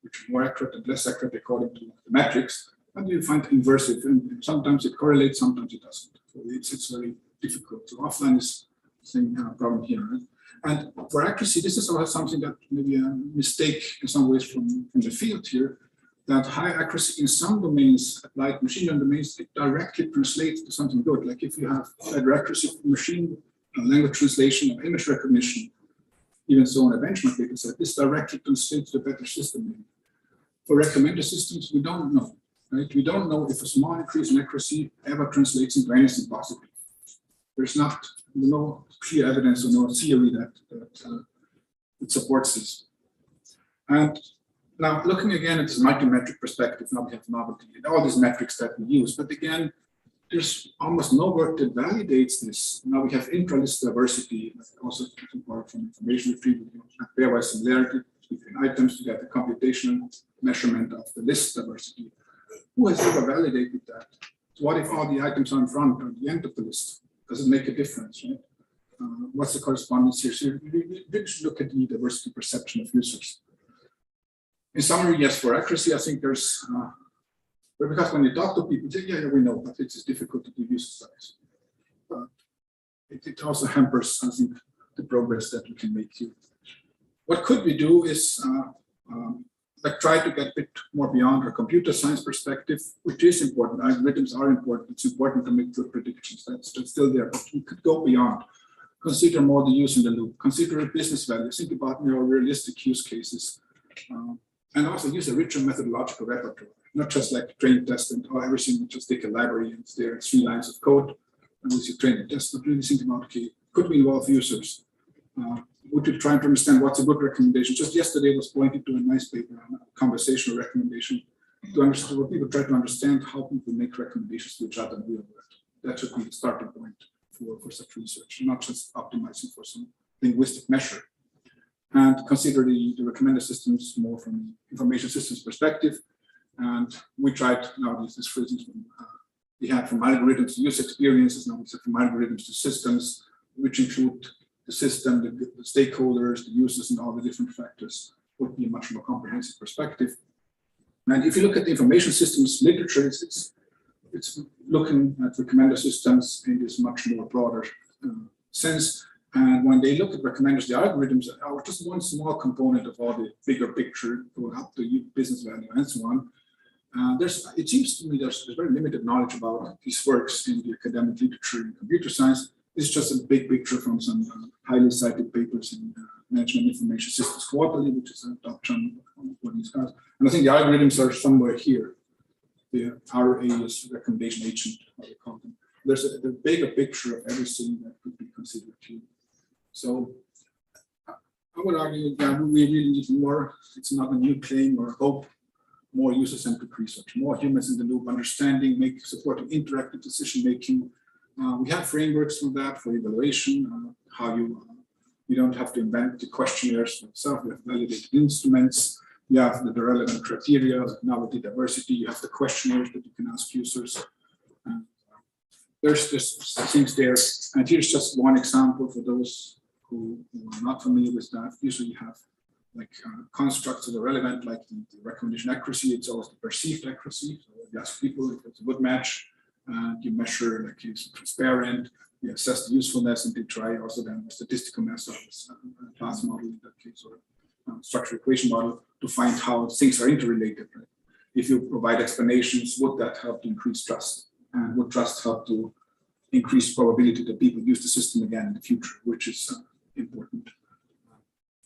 which are more accurate and less accurate according to the metrics, and you find inversive, and sometimes it correlates, sometimes it doesn't. So it's very difficult. So offline is the same problem here. Right? And for accuracy, this is also something that maybe a mistake in some ways from the field here, that high accuracy in some domains, applied machine learning domains, it directly translates to something good. Like if you have better accuracy for machine language translation or image recognition, even so in a benchmark data set, this directly translates to a better system. For recommender systems, we don't know. Right? We don't know if a small increase in accuracy ever translates into anything positive. There's no clear evidence or no theory that supports this. And now looking again at this multi-metric perspective, now we have novelty and all these metrics that we use. But again, there's almost no work that validates this. Now we have intra-list diversity, also from information retrieval, pairwise similarity between items to get the computational measurement of the list diversity. Who has ever validated that? So what if all the items are in front or at the end of the list? Does it make a difference, right? What's the correspondence here? So we should look at the diversity perception of users. In summary, yes, for accuracy, I think there's, because when you talk to people, they say, yeah, we know, but it's difficult to do user studies. It also hampers, I think, the progress that we can make here. What could we do is like try to get a bit more beyond our computer science perspective, which is important. Algorithms are important. It's important to make good predictions. That's still there, but we could go beyond. Consider more the use in the loop. Consider business value. Think about more realistic use cases. And also use a richer methodological repertoire, not just like train test and everything, you just take a library and there are 3 lines of code and you train and test, but really think about, okay, could we involve users? Would you try to understand what's a good recommendation? Just yesterday was pointed to a nice paper on a conversational recommendation to understand what people try to understand how people make recommendations to each other in real world. That should be the starting point for such research, not just optimizing for some linguistic measure. And consider the recommender systems more from information systems perspective. And we tried now these phrasings from We had from algorithms to user experiences, now we said from algorithms to systems, which include the system, the stakeholders, the users, and all the different factors. Would be a much more comprehensive perspective. And if you look at the information systems literature, it's looking at recommender systems in this much more broader sense. And when they look at recommenders, the algorithms are just one small component of all the bigger picture going up to business value and so on. It seems to me there's very limited knowledge about these works in the academic literature in computer science. It's just a big picture from some highly cited papers in Management Information Systems Quarterly, which is a adoption for these guys. And I think the algorithms are somewhere here. The RA is recommendation agent, how they call them. There's a bigger picture of everything that could be considered here. So I would argue that we really need more. It's not a new claim or hope. More user-centric research, more humans in the loop, understanding, supporting interactive decision-making. We have frameworks for that, for evaluation, how you don't have to invent the questionnaires yourself. You have validated instruments. You have the relevant criteria, like novelty, diversity. You have the questionnaires that you can ask users. There's things there. And here's just one example for those who are not familiar with that. Usually you have like constructs that are relevant, like the recommendation accuracy. It's always the perceived accuracy. So you ask people if it's a good match, and you measure like it's transparent. You assess the usefulness, and they try also then a statistical method, a class model in that case, or structural equation model to find how things are interrelated. Right? If you provide explanations, would that help to increase trust? And would trust help to increase probability that people use the system again in the future, which is important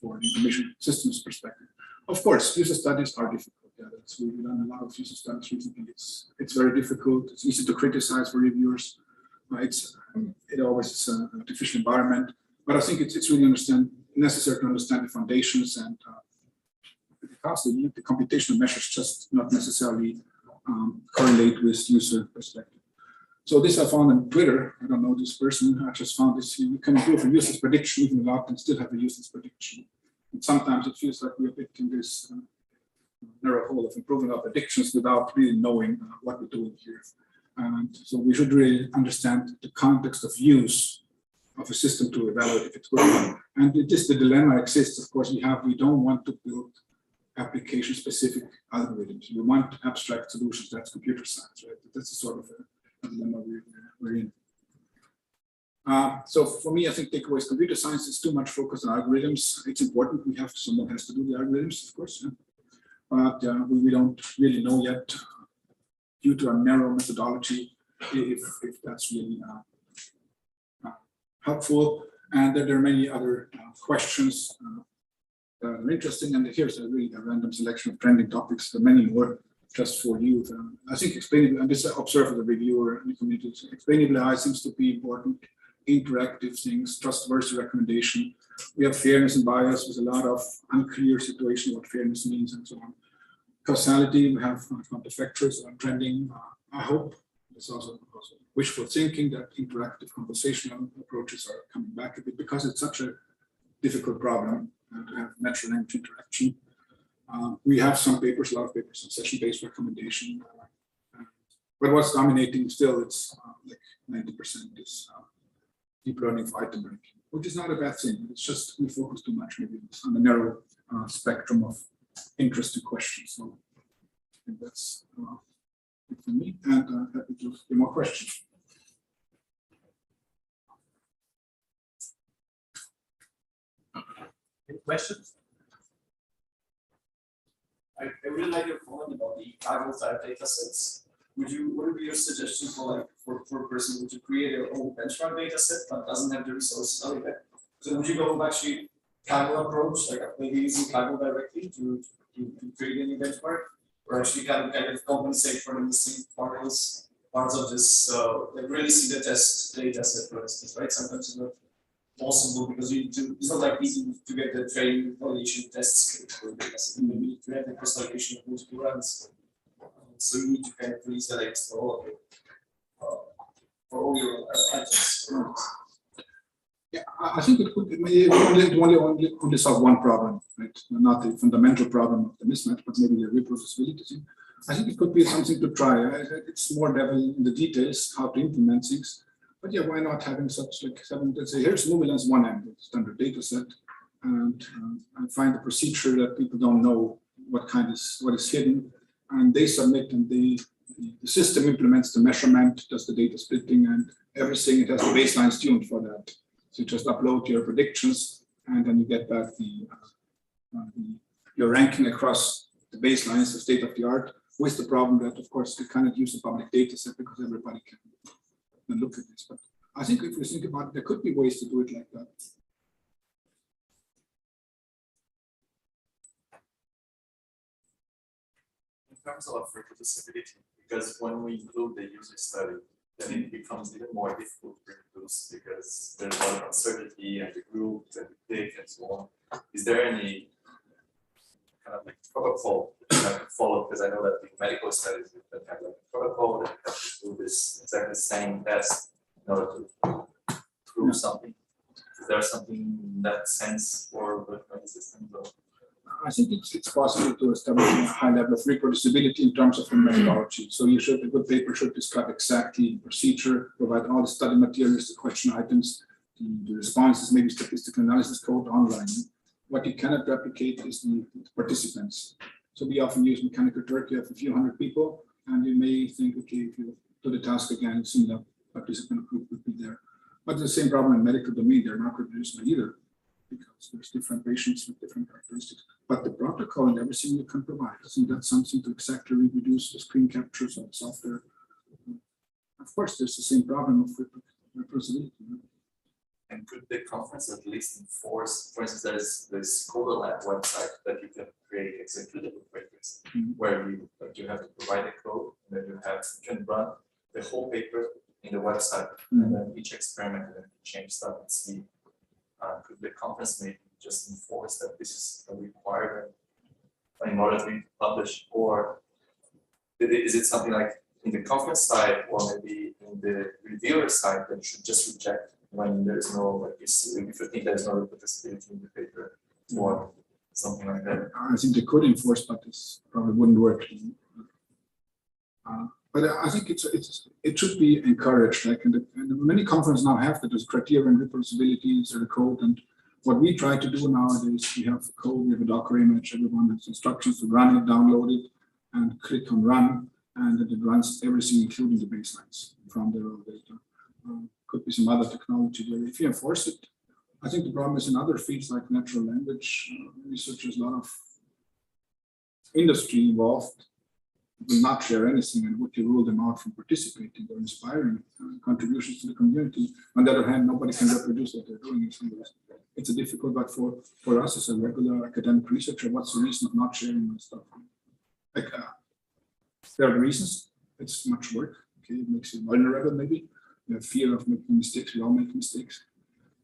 for an information systems perspective. Of course, user studies are difficult. Yeah, we've done a lot of user studies recently. It's very difficult. It's easy to criticize for reviewers. It always is an artificial environment. But I think it's really necessary to understand the foundations, and because the computational measures just not necessarily correlate with user perspective. So this I found on Twitter. I don't know this person. I just found this. You can improve a user's prediction even without and still have a user's prediction. And sometimes it feels like we're a bit in this narrow hole of improving our predictions without really knowing what we're doing here. And so we should really understand the context of use of a system to evaluate if it's good. And the dilemma exists. Of course, we don't want to build application-specific algorithms. We want abstract solutions. That's computer science, right? That's a sort of a dilemma we're in. So for me, I think takeaways, computer science is too much focused on algorithms. It's important. Someone has to do the algorithms, of course. Yeah. But we don't really know yet, due to a narrow methodology, if that's really helpful. And there are many other questions that are interesting. And here's a random selection of trending topics. There are many more just for you. I think explainable, and this I observe as a reviewer in the community, explainable AI seems to be important. Interactive things, trustworthy recommendation. We have fairness and bias with a lot of unclear situation what fairness means and so on. Causality, we have counterfactors on trending. I hope it's also wishful thinking that interactive conversational approaches are coming back a bit because it's such a difficult problem to have natural language interaction. We have some papers, a lot of papers on session-based recommendation. But what's dominating still, it's like 90% is deep learning for item ranking, which is not a bad thing. It's just we focus too much maybe on a narrow spectrum of interesting questions. So I think that's it for me, and happy to do more questions. Any questions? I really like your point about the cargo type data sets. What would be your suggestion for a person to create their own benchmark data set but doesn't have the resources out there? So would you go with actually Kaggle approach, like maybe using Kaggle directly to create any benchmark, or actually kind of compensate for the missing parts of this, like really see the test data set, for instance, right? Sometimes it's not possible because it's not like easy to get the training validation tests for data set. Maybe you need to have the crystallization of multiple runs. So you need to kind of release that for all of it, for all your items. Yeah, I think it may only solve one problem, right? Not the fundamental problem of the mismatch, but maybe the reproducibility thing. I think it could be something to try. It's more devil in the details, how to implement things. But yeah, why not having such like seven, let's say, here's Luminance one end, standard data set, and find a procedure that people don't know what is hidden, and they submit, and the system implements the measurement, does the data splitting and everything. It has the baselines tuned for that. So you just upload your predictions, and then you get back your ranking across the baselines, the state of the art, with the problem that, of course, you cannot use a public data set because everybody can look at this. But I think if we think about it, there could be ways to do it like that. In terms of reproducibility, because when we include the user study, then it becomes even more difficult to reproduce because there's a lot of uncertainty and the groups and the pick and so on. Is there any kind of like protocol that I can follow? Because I know that in medical studies that have like a protocol that have to do this exactly the same test in order to prove something. Is there something in that sense for the systems? I think it's possible to establish a high level of reproducibility in terms of the methodology. So a good paper should describe exactly the procedure, provide all the study materials, the question items, the responses, maybe statistical analysis code online. What you cannot replicate is the participants. So we often use Mechanical Turk. You have a few hundred people, and you may think, okay, if you do the task again, similar participant group would be there. But the same problem in medical domain, they're not reproducible either, because there's different patients with different characteristics. But the protocol and everything you can provide, I think that's something to exactly reproduce the screen captures of software. Of course, there's the same problem of reproducibility. And could the conference at least enforce, for instance, there's this CoderLab website that you can create executable papers, where you have to provide a code, and then you can run the whole paper in the website, and then each experiment, and then change stuff and see. Could the conference maybe just enforce that this is a requirement in order to publish, or is it something like in the conference side, or maybe in the reviewer side that you should just reject when there's no, like, if you think there's no reproducibility in the paper, or something like that? I think they could enforce, but this probably wouldn't work. But I think it should be encouraged. Like, and many conferences now have that as criteria and reproducibility is the code. And what we try to do nowadays, we have a code, we have a Docker image, everyone has instructions to run it, download it, and click on run, and then it runs everything, including the baselines from the raw data. Could be some other technology where if you enforce it, I think the problem is in other fields like natural language research, there's a lot of industry involved. Will not share anything, and would you rule them out from participating or inspiring contributions to the community? On the other hand, nobody can reproduce what they're doing. It's a difficult, but for us as a regular academic researcher, what's the reason of not sharing my stuff? Like, there are reasons. It's much work. Okay, it makes you vulnerable. Maybe you have fear of making mistakes. We all make mistakes.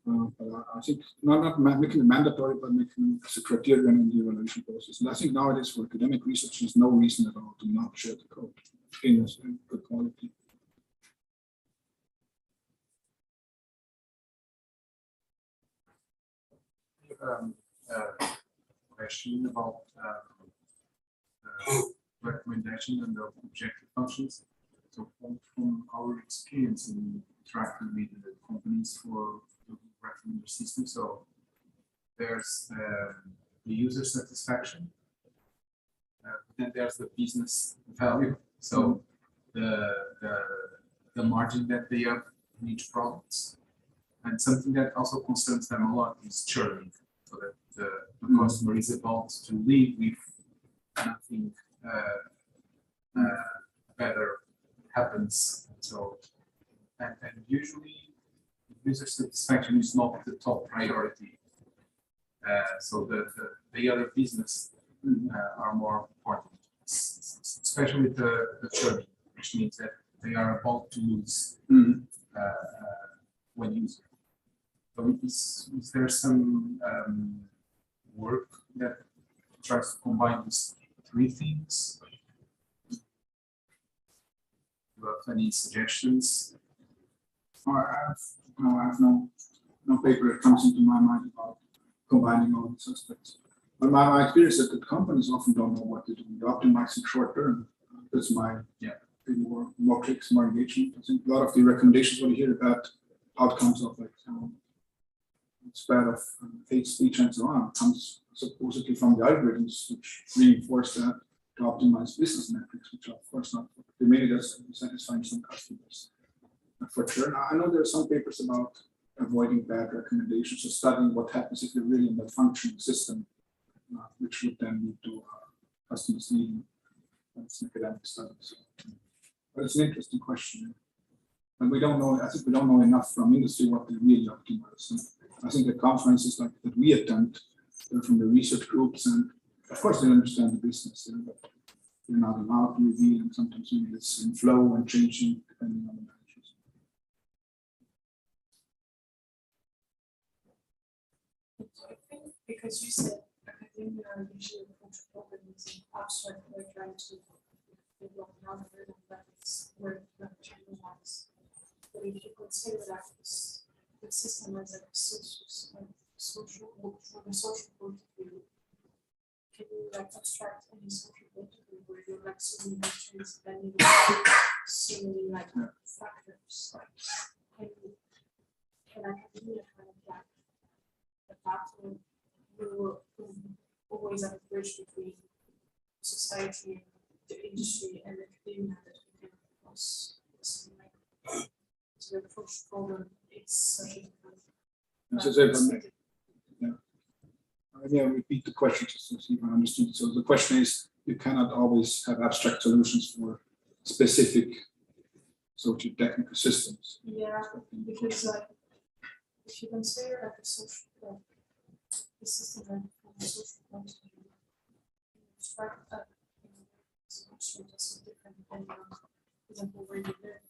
But I think not making it mandatory, but making it as a criterion in the evaluation process. And I think nowadays for academic research, there's no reason at all to not share the code in good quality. Question about recommendation and the objective functions. So from our experience in interacting with the companies for recommender system, so there's the user satisfaction, then there's the business value. So the margin that they have in each product, and something that also concerns them a lot is churning, so that the customer is about to leave with nothing better happens. So and usually user satisfaction is not the top priority. So the other business are more important, especially the churn, which means that they are about to lose when using. So is there some work that tries to combine these three things? Do you have any suggestions? I have no paper that comes into my mind about combining all these aspects. But my experience is that companies often don't know what to do. They optimize in short term. that's my more clicks, more engagement. I think a lot of the recommendations when you hear about outcomes of like spread of hate speech and so on comes supposedly from the algorithms which reinforce that to optimize business metrics, which are of course not. They made it as satisfying some customers. For sure. I know there are some papers about avoiding bad recommendations, so studying what happens if you're really in that functioning system, which would then lead to customers needing some academic studies. But it's an interesting question. And we don't know, I think we don't know enough from industry what they really optimize. And I think the conferences like that we attend, they're from the research groups, and of course they understand the business, but they're not allowed to reveal, and sometimes maybe it's in flow and changing depending on the managers. I think because you said academia are usually problems in abstract, we're trying to develop an algorithm that is where the generalize. But if you consider that the system as a social from a social point of view, can you like abstract any social point of view where you're like so many metrics depending on so many like factors? Like can academia kind of like adapt to you always have a bridge between society and the industry and academia that we can cross like to approach the problem. It's such a different. Maybe I'll repeat the question just to see if I understood. So the question is, you cannot always have abstract solutions for specific socio-technical systems. Yeah, because if you consider like a social the system from a social point of view, abstract solution is different depending on, for example, where you live.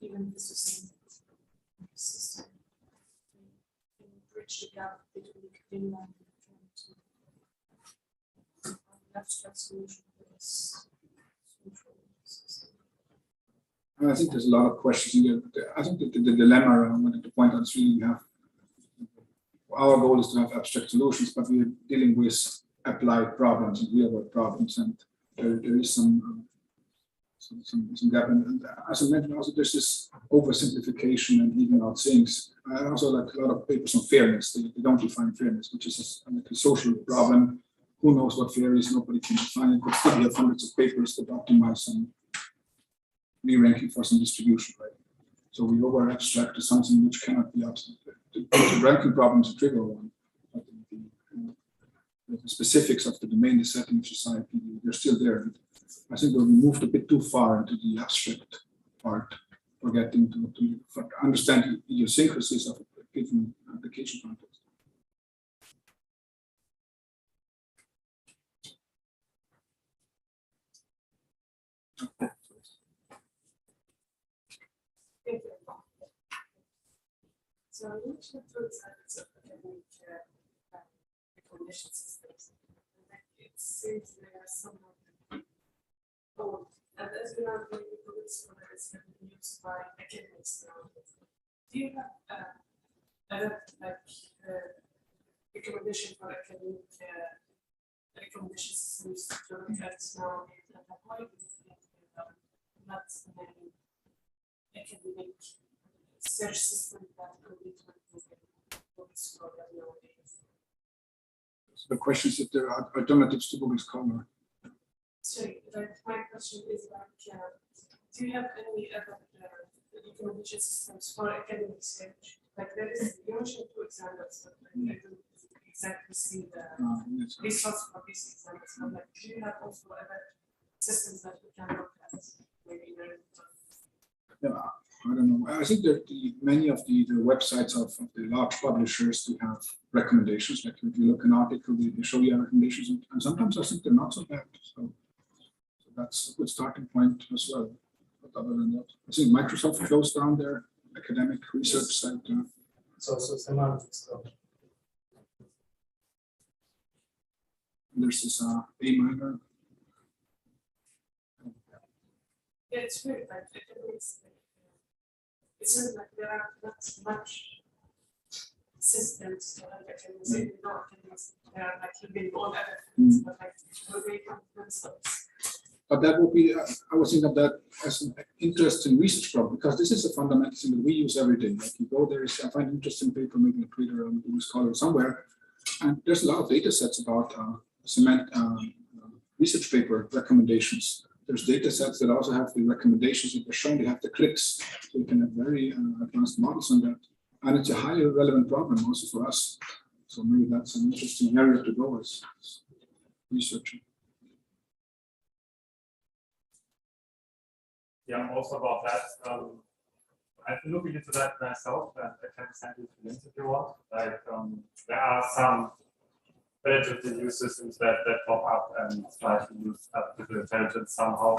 Even if it's the same system, you bridge the gap between academia and an abstract solution for this social system. I think there's a lot of questions in there. I think that the dilemma I wanted to point out is really we have our goal is to have abstract solutions, but we're dealing with applied problems and real world problems, and there is some gap. And as I mentioned, also there's this oversimplification and even out things. I also like a lot of papers on fairness. They don't define fairness, which is like a social problem. Who knows what fair is? Nobody can define it. But still, we have hundreds of papers that optimize some re-ranking for some distribution, right? So we over abstract to something which cannot be absolute. The ranking problem is a trivial one, but the specifics of the domain, the setting of society, they're still there. I think we moved a bit too far into the abstract part, forgetting to understand the idiosyncrasies of a given application context. So I mentioned two examples of academic recognition systems. It seems they are somewhat old. And as you know, the police is used by academics now. Do you have recommendation for academic recognition systems to look at now and avoid not many academic search system that could be nowadays? So the question is if there are alternatives to Google Scholar. Sorry, my question is like, do you have any other recommendation systems for academic search? Like there is, you mentioned two examples, but I don't exactly see the resource for these examples. But like, do you have also other systems that we can look at? Maybe Yeah, I don't know. I think that many of the websites of the large publishers do have recommendations. Like if you look at an article, they show you recommendations, and sometimes I think they're not so bad. So that's a good starting point as well. But other than that, I think Microsoft closed down their academic research site. So semantics. There's this A minor. yeah, it's weird. Like it seems like there are not much systems to like academics. Not academics. There are like you've been all other things, but like they come themselves. But that would be, I would think of that as an interesting research problem, because this is a fundamental thing that we use every day. Like you go there, I find an interesting paper, maybe a Twitter or a Scholar somewhere, and there's a lot of data sets about cement research paper recommendations. There's data sets that also have the recommendations that are shown, they have the clicks, so you can have very advanced models on that. And it's a highly relevant problem also for us. So maybe that's an interesting area to go as researching. Yeah, also about that. I've been looking into that myself, and I can send you the links if you want. Like, there are some relatively new systems that pop up and try to use artificial intelligence somehow.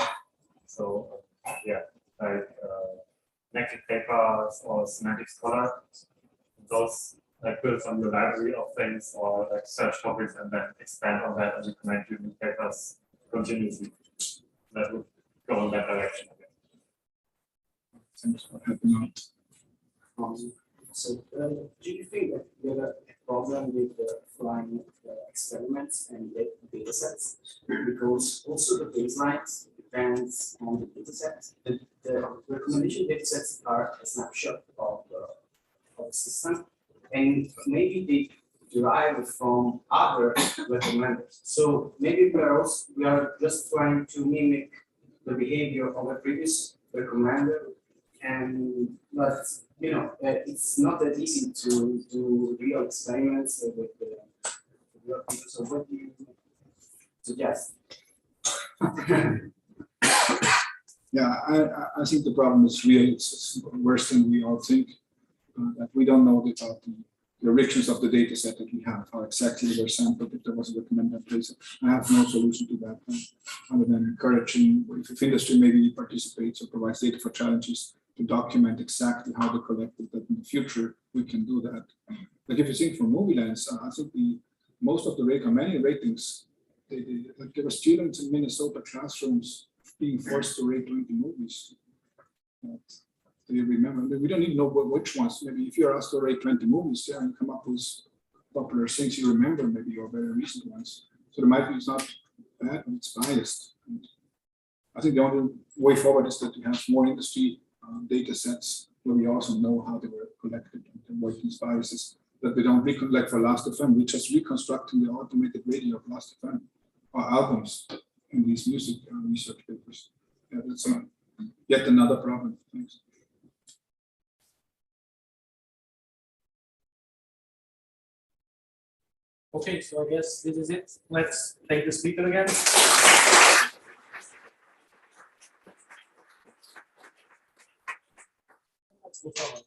So, yeah, like connected papers or semantic scholar. Those like build on your library of things or like search topics and then expand on that and recommend you new papers continuously. That would go in that direction. Thanks for helping out. So, do you think that there are a problem with flying experiments and data sets? Because also the baselines depends on the data sets. The recommendation data sets are a snapshot of the system, and maybe they derive from other recommenders. So maybe we are just trying to mimic the behavior of a previous recommender. But you know, it's not that easy to do real experiments with the real people. So what do you suggest? Yeah, I think the problem is real. It's worse than we all think. That we don't know about the richness of the data set that we have, how exactly they're sampled, if there was a recommended place. I have no solution to that, other than encouraging, if industry maybe participates or provides data for challenges, to document exactly how they collected, that in the future we can do that. Like if you think from movie lens, I think most of the many ratings, like there were students in Minnesota classrooms being forced to rate 20 movies. Do you remember? I mean, we don't even know which ones. Maybe if you're asked to rate 20 movies, yeah, and come up with popular things you remember, maybe your very recent ones. So there might be, it's not bad, but it's biased. And I think the only way forward is that we have more industry data sets where we also know how they were collected and avoid these biases that we don't recollect for Last FM. We're just reconstructing the automated radio of Last FM or albums in these music research papers. Yeah, that's yet another problem. Thanks. Okay, so I guess this is it. Let's thank the speaker again. Let's go forward.